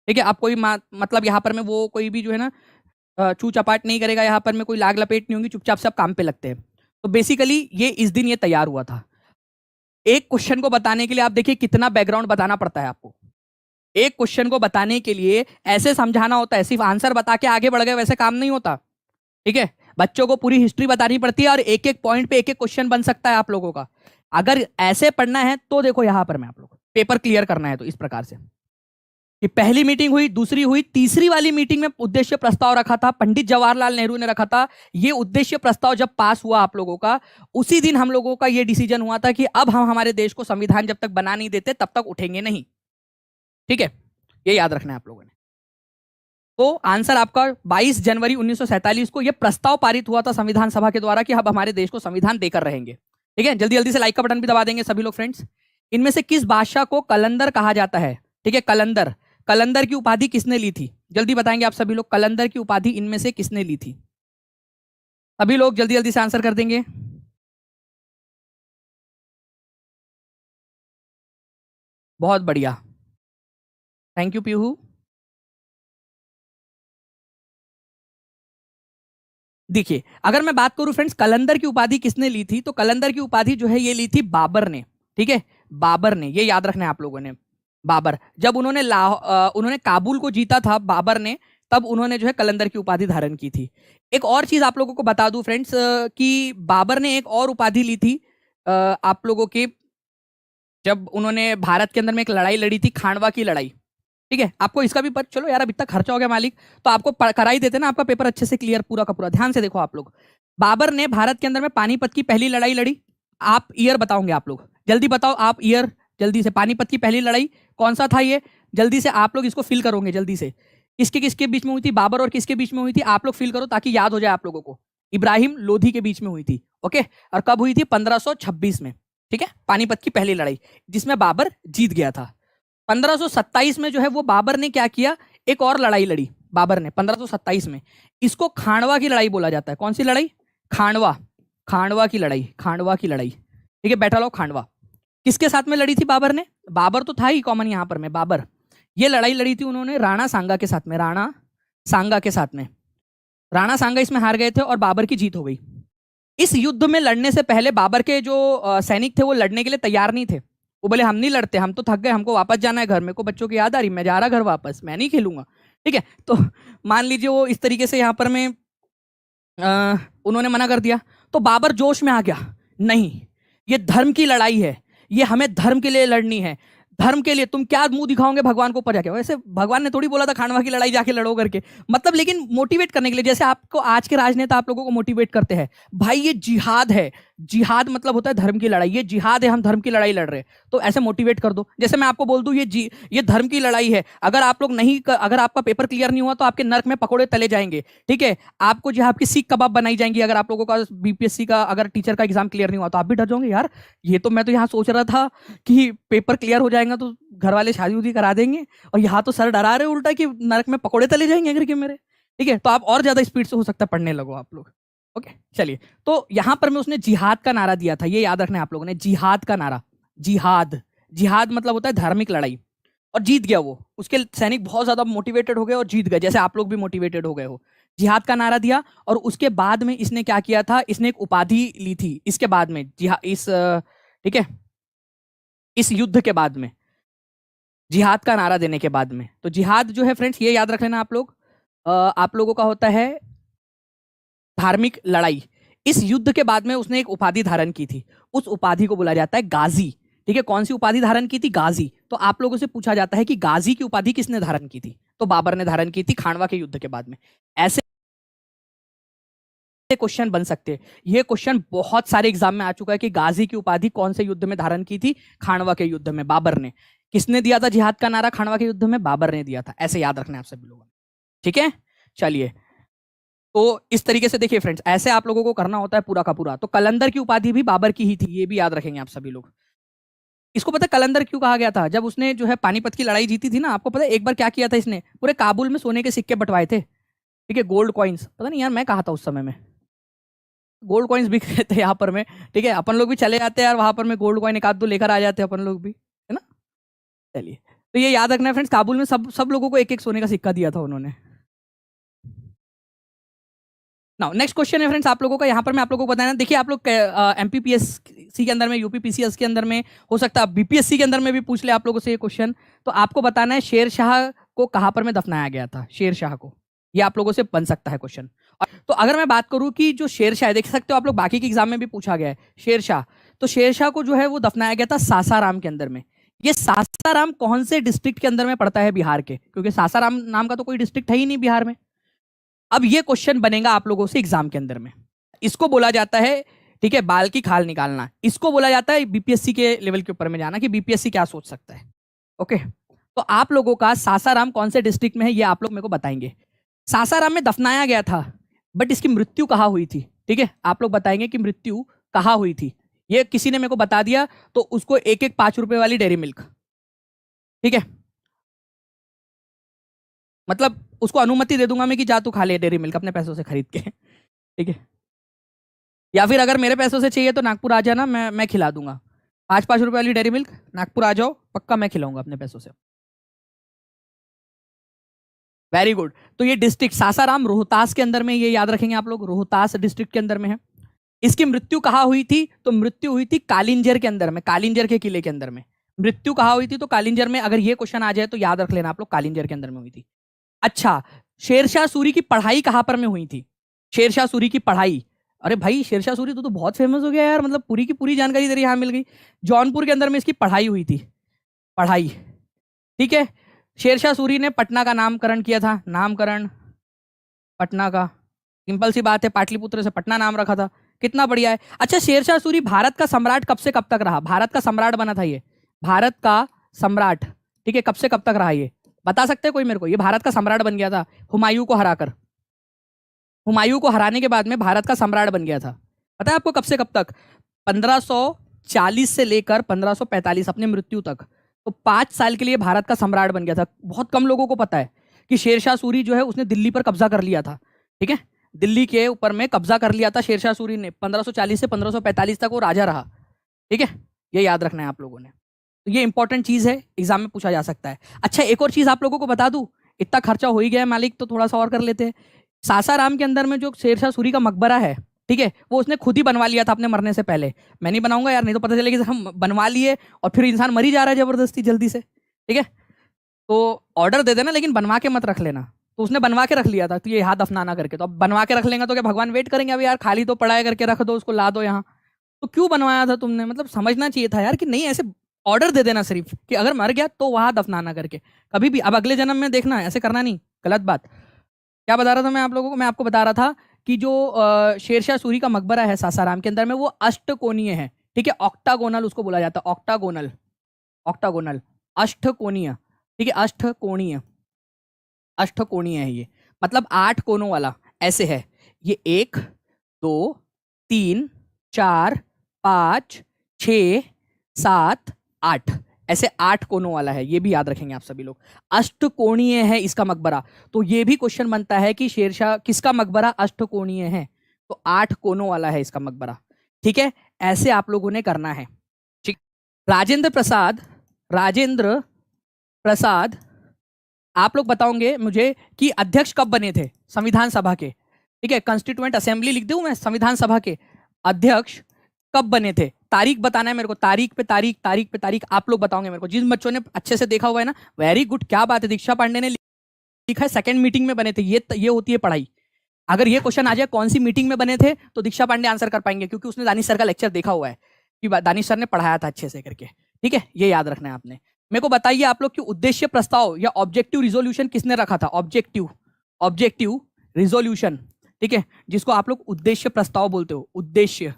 ठीक है, अब कोई मतलब यहाँ पर में वो कोई भी जो है ना चू चपाट नहीं करेगा, यहाँ पर में कोई लाग लपेट नहीं होगी, चुपचाप से अब काम पे लगते हैं। तो बेसिकली ये इस दिन ये तैयार हुआ था। एक क्वेश्चन को बताने के लिए आप देखिए कितना बैकग्राउंड बताना पड़ता है आपको, एक क्वेश्चन को बताने के लिए ऐसे समझाना होता है, सिर्फ आंसर बता के आगे बढ़ गए वैसे काम नहीं होता। ठीक है, बच्चों को पूरी हिस्ट्री बतानी पड़ती है और एक एक पॉइंट पे एक एक क्वेश्चन बन सकता है आप लोगों का। अगर ऐसे पढ़ना है तो देखो यहां पर मैं आप लोग पेपर क्लियर करना है तो इस प्रकार से कि पहली मीटिंग हुई, दूसरी हुई, तीसरी वाली मीटिंग में उद्देश्य प्रस्ताव रखा था, पंडित जवाहरलाल नेहरू ने रखा था। ये उद्देश्य प्रस्ताव जब पास हुआ आप लोगों का, उसी दिन हम लोगों का ये डिसीजन हुआ था कि अब हम हमारे देश को संविधान जब तक बना नहीं देते तब तक उठेंगे नहीं। ठीक है, ये याद रखना है आप लोगों ने। तो आंसर आपका 22 जनवरी 1947 को यह प्रस्ताव पारित हुआ था संविधान सभा के द्वारा कि अब हमारे देश को संविधान देकर रहेंगे। ठीक है, जल्दी जल्दी से लाइक का बटन भी दबा देंगे सभी लोग फ्रेंड्स। इनमें से किस बादशाह को कलंदर कहा जाता है? ठीक है, कलंदर, कलंदर की उपाधि किसने ली थी? जल्दी बताएंगे आप सभी लोग, कलंदर की उपाधि इनमें से किसने ली थी? सभी लोग जल्दी जल्दी से आंसर कर देंगे। बहुत बढ़िया, थैंक यू पीहू। देखिए, अगर मैं बात करूं फ्रेंड्स कलंदर की उपाधि किसने ली थी, तो कलंदर की उपाधि जो है ये ली थी बाबर ने। ठीक है, बाबर ने, ये याद रखना है आप लोगों ने। बाबर, जब उन्होंने उन्होंने काबुल को जीता था बाबर ने, तब उन्होंने जो है कलंदर की उपाधि धारण की थी। एक और चीज आप लोगों को बता दूं फ्रेंड्स कि बाबर ने एक और उपाधि ली थी आप लोगों के, जब उन्होंने भारत के अंदर में एक लड़ाई लड़ी थी, खांडवा की लड़ाई। ठीक है, आपको इसका भी पता, चलो यार अब इतना खर्चा हो गया मालिक, तो आपको कराई देते ना, आपका पेपर अच्छे से क्लियर पूरा का पूरा। ध्यान से देखो आप लोग, बाबर ने भारत के अंदर में पानीपत की पहली लड़ाई लड़ी। आप ईयर बताओगे आप लोग, जल्दी बताओ आप ईयर, जल्दी से। पानीपत की पहली लड़ाई कौन सा था ये, जल्दी से आप लोग इसको फिल करोगे जल्दी से। किसके किसके बीच में हुई थी, बाबर और किसके बीच में हुई थी, आप लोग फिल करो ताकि याद हो जाए आप लोगों को। इब्राहिम लोधी के बीच में हुई थी। ओके, और कब हुई थी? 1526 में। ठीक है, पानीपत की पहली लड़ाई जिसमें बाबर जीत गया था। 1527 में जो है वो बाबर ने क्या किया, एक और लड़ाई लड़ी बाबर ने 1527 में। इसको खांडवा की लड़ाई बोला जाता है। कौन सी लड़ाई? खांडवा, खांडवा की लड़ाई, खांडवा की लड़ाई। ठीक है, बैठा लो। खांडवा किसके साथ में लड़ी थी बाबर ने? बाबर तो था ही कॉमन यहां पर में, बाबर। ये लड़ाई लड़ी थी उन्होंने राणा सांगा के साथ में, राणा सांगा के साथ में। राणा सांगा इसमें हार गए थे और बाबर की जीत हो गई। इस युद्ध में लड़ने से पहले बाबर के जो सैनिक थे वो लड़ने के लिए तैयार नहीं थे। वो बोले हम नहीं लड़ते, हम तो थक गए, हमको वापस जाना है घर, मेरे को बच्चों की याद आ रही, मैं जा रहा घर वापस, मैं नहीं खेलूंगा। ठीक है, तो मान लीजिए वो इस तरीके से यहाँ पर में उन्होंने मना कर दिया। तो बाबर जोश में आ गया, नहीं ये धर्म की लड़ाई है, ये हमें धर्म के लिए लड़नी है, धर्म के लिए। तुम क्या मुंह दिखाओगे भगवान को ऊपर जाके? वैसे भगवान ने थोड़ी बोला था खांडवा की लड़ाई जाके लड़ो करके, मतलब लेकिन मोटिवेट करने के लिए, जैसे आपको आज के राजनेता आप लोगों को मोटिवेट करते हैं, भाई ये जिहाद है, जिहाद मतलब होता है धर्म की लड़ाई, ये जिहाद है, हम धर्म की लड़ाई लड़ रहे हैं, तो ऐसे मोटिवेट कर दो। जैसे मैं आपको बोल दूं ये धर्म की लड़ाई है, अगर आप लोग नहीं अगर आपका पेपर क्लियर नहीं हुआ तो आपके नर्क में पकोड़े तले जाएंगे, ठीक है, आपको जो आपकी सीख कबाब बनाई जाएंगी। अगर आप लोगों का बीपीएससी का अगर टीचर का एग्जाम क्लियर नहीं हुआ तो आप भी डर जाओगे, यार ये तो मैं तो यहाँ सोच रहा था कि पेपर क्लियर हो जाएगा तो घर वाले शादी उदी करा देंगे, और यहाँ तो सर डरा रहे उल्टा कि नरक में पकोड़े तले जाएंगे अगर के मेरे, ठीक है, तो आप और ज्यादा स्पीड से हो सकता है पढ़ने लगो आप लोग। ओके चलिए, तो यहां पर में उसने जिहाद का नारा दिया था, ये याद रखना है आप लोगों ने, जिहाद का नारा। जिहाद, जिहाद मतलब होता है धार्मिक लड़ाई, और जीत गया वो, उसके सैनिक बहुत ज्यादा मोटिवेटेड हो गए और जीत गए, जैसे आप लोग भी मोटिवेटेड हो गए हो। जिहाद का नारा दिया, और उसके बाद में इसने क्या किया था, इसने एक उपाधि ली थी इसके बाद में, ठीक है, इस युद्ध के बाद में, जिहाद का नारा देने के बाद में। तो जिहाद जो है फ्रेंड्स, ये याद रख लेना आप लोग, आप लोगों का होता है धार्मिक लड़ाई। इस युद्ध के बाद में उसने एक उपाधि धारण की थी, उस उपाधि को बोला जाता है गाजी, ठीक है। कौन सी उपाधि धारण की थी, गाजी। तो आप लोगों से पूछा जाता है कि गाजी की उपाधि किसने धारण की थी, तो बाबर ने धारण की थी खानवा के युद्ध के बाद में। ऐसे क्वेश्चन बन सकते हैं, ये क्वेश्चन बहुत सारे एग्जाम में आ चुका है कि गाजी की उपाधि कौन से युद्ध में धारण की थी, खानवा के युद्ध में बाबर ने। किसने दिया था जिहाद का नारा खानवा के युद्ध में, बाबर ने दिया था, ऐसे याद रखना है आप सभी लोगों ने, ठीक है। चलिए, तो इस तरीके से देखिए फ्रेंड्स, ऐसे आप लोगों को करना होता है पूरा का पूरा। तो कलंदर की उपाधि भी बाबर की ही थी, ये भी याद रखेंगे आप सभी लोग। इसको पता है कलंदर क्यों कहा गया था, जब उसने जो है पानीपत की लड़ाई जीती थी ना, आपको पता है एक बार क्या किया था इसने, पूरे काबुल में सोने के सिक्के बंटवाए थे, ठीक है, गोल्ड कॉइन्स। पता नहीं यार मैं कहा था उस समय में, गोल्ड कॉइन्स बिक रहे थे यहाँ पर में, ठीक है, अपन लोग भी चले जाते हैं यार वहां पर में, गोल्ड कॉइन एक आध दो लेकर आ जाते हैं अपन लोग भी, है ना। चलिए, तो ये याद रखना है फ्रेंड्स, काबुल में सब लोगों को एक एक सोने का सिक्का दिया था उन्होंने। नाउ नेक्स्ट क्वेश्चन है फ्रेंड्स आप लोगों का, यहाँ पर मैं आप लोगों को बताना, देखिए आप लोग एमपीपीएससी के अंदर में, यूपीपीसीएस के अंदर में, हो सकता है बीपीएससी के अंदर में भी पूछ ले आप लोगों से ये क्वेश्चन। तो आपको बताना है शेर शाह को कहां पर में दफनाया गया था, शेर शाह को, ये आप लोगों से बन सकता है क्वेश्चन। तो अगर मैं बात करूं कि जो शेर शाह, देख सकते हो आप लोग बाकी के एग्जाम में भी पूछा गया है शेर शाह, तो शेर शाह को जो है वो दफनाया गया था सासाराम के अंदर में। ये सासाराम कौन से डिस्ट्रिक्ट के अंदर में पड़ता है, बिहार के, क्योंकि सासाराम नाम का तो कोई डिस्ट्रिक्ट है ही नहीं बिहार में। अब ये क्वेश्चन बनेगा आप लोगों से एग्जाम के अंदर में, इसको बोला जाता है, ठीक है, बाल की खाल निकालना, इसको बोला जाता है बीपीएससी के लेवल के ऊपर में जाना कि बीपीएससी क्या सोच सकता है। ओके, तो आप लोगों का सासाराम कौन से डिस्ट्रिक्ट में है ये आप लोग मेरे को बताएंगे। सासाराम में दफनाया गया था, बट इसकी मृत्यु कहाँ हुई थी, ठीक है, आप लोग बताएंगे कि मृत्यु कहाँ हुई थी। ये किसी ने मेरे को बता दिया तो उसको एक एक 5 रुपए वाली डेयरी मिल्क, ठीक है, मतलब उसको अनुमति दे दूंगा मैं कि जा तू खा ले डेयरी मिल्क अपने पैसों से खरीद के, ठीक है, या फिर अगर मेरे पैसों से चाहिए तो नागपुर आ जाना, मैं खिला दूंगा 5-5 रुपए वाली डेयरी मिल्क, नागपुर आ जाओ, पक्का मैं खिलाऊंगा अपने पैसों से। Very good. तो ये डिस्ट्रिक्ट सासाराम रोहतास के अंदर में, ये याद रखेंगे आप लोग, रोहतास डिस्ट्रिक्ट के अंदर में है। इसकी मृत्यु कहाँ हुई थी, तो मृत्यु हुई थी कालिंजर के अंदर में, कालिंजर के किले के अंदर में मृत्यु कहाँ हुई थी, तो कालिंजर में। अगर ये क्वेश्चन आ जाए तो याद रख लेना आप लोग, कालिंजर के अंदर में हुई थी। अच्छा, शेरशाह सूरी की पढ़ाई कहां पर में हुई थी, शेरशाह सूरी की पढ़ाई, अरे भाई शेरशाह सूरी तो बहुत फेमस हो गया यार, मतलब पूरी की पूरी जानकारी तेरी यहां मिल गई। जौनपुर के अंदर में इसकी पढ़ाई हुई थी, पढ़ाई, ठीक है। शेरशाह सूरी ने पटना का नामकरण किया था, नामकरण पटना का, सिंपल सी बात है, पाटलिपुत्र से पटना नाम रखा था, कितना बढ़िया है। अच्छा, शेरशाह सूरी भारत का सम्राट कब से कब तक रहा, भारत का सम्राट बना था ये, भारत का सम्राट, ठीक है, कब से कब तक रहा ये बता सकते हैं कोई मेरे को, ये भारत का सम्राट बन गया था हुमायूं को हराकर, हुमायूं को हराने के बाद में भारत का सम्राट बन गया था। पता है आपको कब से कब तक, 1540 से लेकर 1545 अपने मृत्यु तक, तो 5 साल के लिए भारत का सम्राट बन गया था। बहुत कम लोगों को पता है कि शेरशाह सूरी जो है उसने दिल्ली पर कब्जा कर लिया था, ठीक है, दिल्ली के ऊपर में कब्जा कर लिया था शेरशाह सूरी ने, 1540 से 1545 तक वो राजा रहा, ठीक है, ये याद रखना है आप लोगों ने। तो ये इंपॉर्टेंट चीज है, एग्जाम में पूछा जा सकता है। अच्छा, एक और चीज आप लोगों को बता दूं, इतना खर्चा हो ही गया है मालिक, तो थोड़ा सा और कर लेते हैं। सासाराम के अंदर में जो शेरशाह सूरी का मकबरा है, ठीक है, वो उसने खुद ही बनवा लिया था अपने मरने से पहले। मैं नहीं बनाऊंगा यार, नहीं तो पता चलेगा हम बनवा लिए और फिर इंसान मर ही जा रहा है जबरदस्ती जल्दी से, ठीक है, तो ऑर्डर दे देना लेकिन बनवा के मत रख लेना। तो उसने बनवा के रख लिया था, तो ये हाथ दफनाना करके, तो अब बनवा के रख लेंगे तो क्या भगवान वेट करेंगे, अब यार खाली तो पड़ा है करके रख दो उसको, ला दो यहाँ, तो क्यों बनवाया था तुमने, मतलब समझना चाहिए था यार कि नहीं, ऐसे ऑर्डर दे देना सिर्फ कि अगर मर गया तो वहां दफनाना करके, कभी भी अब अगले जन्म में देखना ऐसे करना नहीं, गलत बात। क्या बता रहा था मैं आप लोगों को, मैं आपको बता रहा था कि जो शेरशाह सूरी का मकबरा है सासाराम के अंदर में वो अष्टकोणीय है, ठीक है, ऑक्टागोनल उसको बोला जाता है, ऑक्टागोनल, ऑक्टागोनल, अष्टकोणीय, ठीक है, अष्टकोणीय, अष्टकोणीय है ये, मतलब 8 कोनों वाला ऐसे है ये, 1 2 3 4 5 6 7 8, ऐसे 8 कोनों वाला है, ये भी याद रखेंगे आप सभी लोग। अष्टकोणीय है इसका मकबरा, तो ये भी क्वेश्चन बनता है कि शेरशाह किसका मकबरा अष्टकोणीय है, तो 8 कोनों वाला है इसका मकबरा, ठीक है, ऐसे आप लोगों ने करना है, ठीक। राजेंद्र प्रसाद, राजेंद्र प्रसाद, आप लोग बताओगे मुझे कि अध्यक्ष कब बने थे संविधान सभा के, ठीक है, कॉन्स्टिट्यूएंट असेंबली लिख दूं मैं, संविधान सभा के अध्यक्ष कब बने थे, तारीख बताना है मेरे को, तारीख पे तारीख, तारीख पे तारीख आप लोग बताओगे मेरे को, जिन बच्चों ने अच्छे से देखा हुआ है ना, वेरी गुड, क्या बात है, दीक्षा पांडे ने लिखा है सेकंड मीटिंग में बने थे, ये होती है पढ़ाई। अगर ये क्वेश्चन आ जाए कौन सी मीटिंग में बने थे, तो दीक्षा पांडे आंसर कर पाएंगे, क्योंकि उसने दानिश सर का लेक्चर देखा हुआ है कि दानिश सर ने पढ़ाया था अच्छे से करके, ठीक है, ये याद रखना है आपने। मेरे को बताइए आप लोग कि उद्देश्य प्रस्ताव या ऑब्जेक्टिव रिजोल्यूशन किसने रखा था, ऑब्जेक्टिव, ऑब्जेक्टिव रिजोल्यूशन, ठीक है, जिसको आप लोग उद्देश्य प्रस्ताव बोलते हो, उद्देश्य,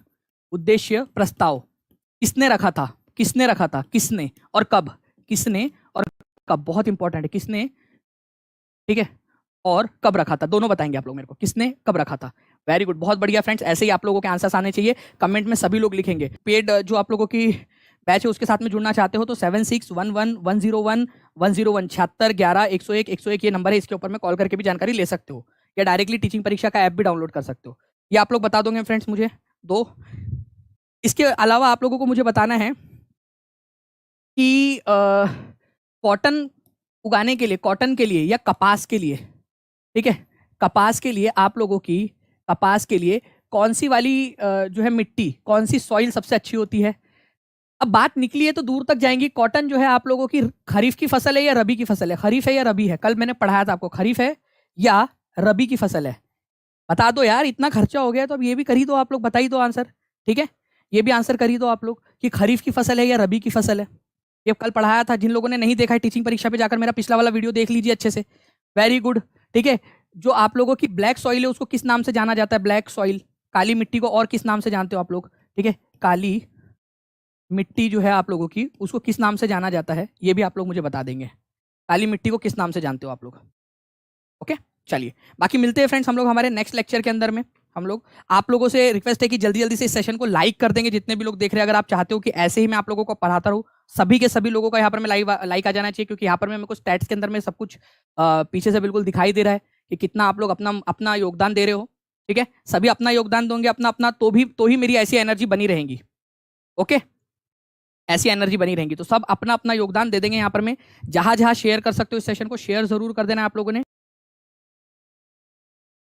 उद्देश्य प्रस्ताव किसने रखा था, किसने रखा था, किसने और कब, किसने और कब, बहुत इंपॉर्टेंट है, किसने, ठीक है, और कब रखा था, दोनों बताएंगे आप लोग मेरे को, किसने कब रखा था। वेरी गुड, बहुत बढ़िया फ्रेंड्स, ऐसे ही आप लोगों के आंसर्स आने चाहिए, कमेंट में सभी लोग लिखेंगे। पेड जो आप लोगों की बैच है उसके साथ में जुड़ना चाहते हो तो 7611101101 76 11 101 101 ये नंबर है, इसके ऊपर में कॉल करके भी जानकारी ले सकते हो, या डायरेक्टली टीचिंग परीक्षा का ऐप भी डाउनलोड कर सकते हो, ये आप लोग बता दोगे फ्रेंड्स मुझे दो। इसके अलावा आप लोगों को मुझे बताना है कि कॉटन उगाने के लिए, कॉटन के लिए या कपास के लिए, ठीक है, कपास के लिए आप लोगों की, कपास के लिए कौन सी वाली जो है मिट्टी, कौन सी सॉइल सबसे अच्छी होती है। अब बात निकली है तो दूर तक जाएंगी, कॉटन जो है आप लोगों की खरीफ की फसल है या रबी की फसल है, खरीफ है या रबी है, कल मैंने पढ़ाया था आपको, खरीफ है या रबी की फसल है, बता दो यार, इतना खर्चा हो गया तो अब ये भी कर ही दो आप लोग, बता ही दो आंसर, ठीक है, ये भी आंसर कर ही दो आप लोग कि खरीफ की फसल है या रबी की फसल है, ये कल पढ़ाया था, जिन लोगों ने नहीं देखा है टीचिंग परीक्षा पे जाकर मेरा पिछला वाला वीडियो देख लीजिए अच्छे से, वेरी गुड, ठीक है। जो आप लोगों की ब्लैक सॉइल है उसको किस नाम से जाना जाता है, ब्लैक सॉइल, काली मिट्टी को और किस नाम से जानते हो आप लोग, ठीक है, काली मिट्टी जो है आप लोगों की उसको किस नाम से जाना जाता है, ये भी आप लोग मुझे बता देंगे, काली मिट्टी को किस नाम से जानते हो आप लोग, ओके। चलिए बाकी मिलते हैं फ्रेंड्स हम लोग हमारे नेक्स्ट लेक्चर के अंदर में। हम लोग आप लोगों से रिक्वेस्ट है कि जल्दी जल्दी से इस सेशन को लाइक कर देंगे, जितने भी लोग देख रहे हैं, अगर आप चाहते हो कि ऐसे ही मैं आप लोगों को पढ़ाता रहूँ, सभी के सभी लोगों का यहाँ पर मैं लाइक आ जाना चाहिए, क्योंकि यहाँ पर मैं मेरे को स्टैट्स के अंदर में सब कुछ पीछे से बिल्कुल दिखाई दे रहा है कि कितना आप लोग अपना अपना योगदान दे रहे हो, ठीक है, सभी अपना योगदान दोगे अपना अपना, तो ही मेरी ऐसी एनर्जी बनी रहेगी, ओके, ऐसी एनर्जी बनी रहेगी, तो सब अपना अपना योगदान दे देंगे यहाँ पर मैं, जहां जहां शेयर कर सकते हो इस सेशन को शेयर जरूर कर देना आप लोगों ने।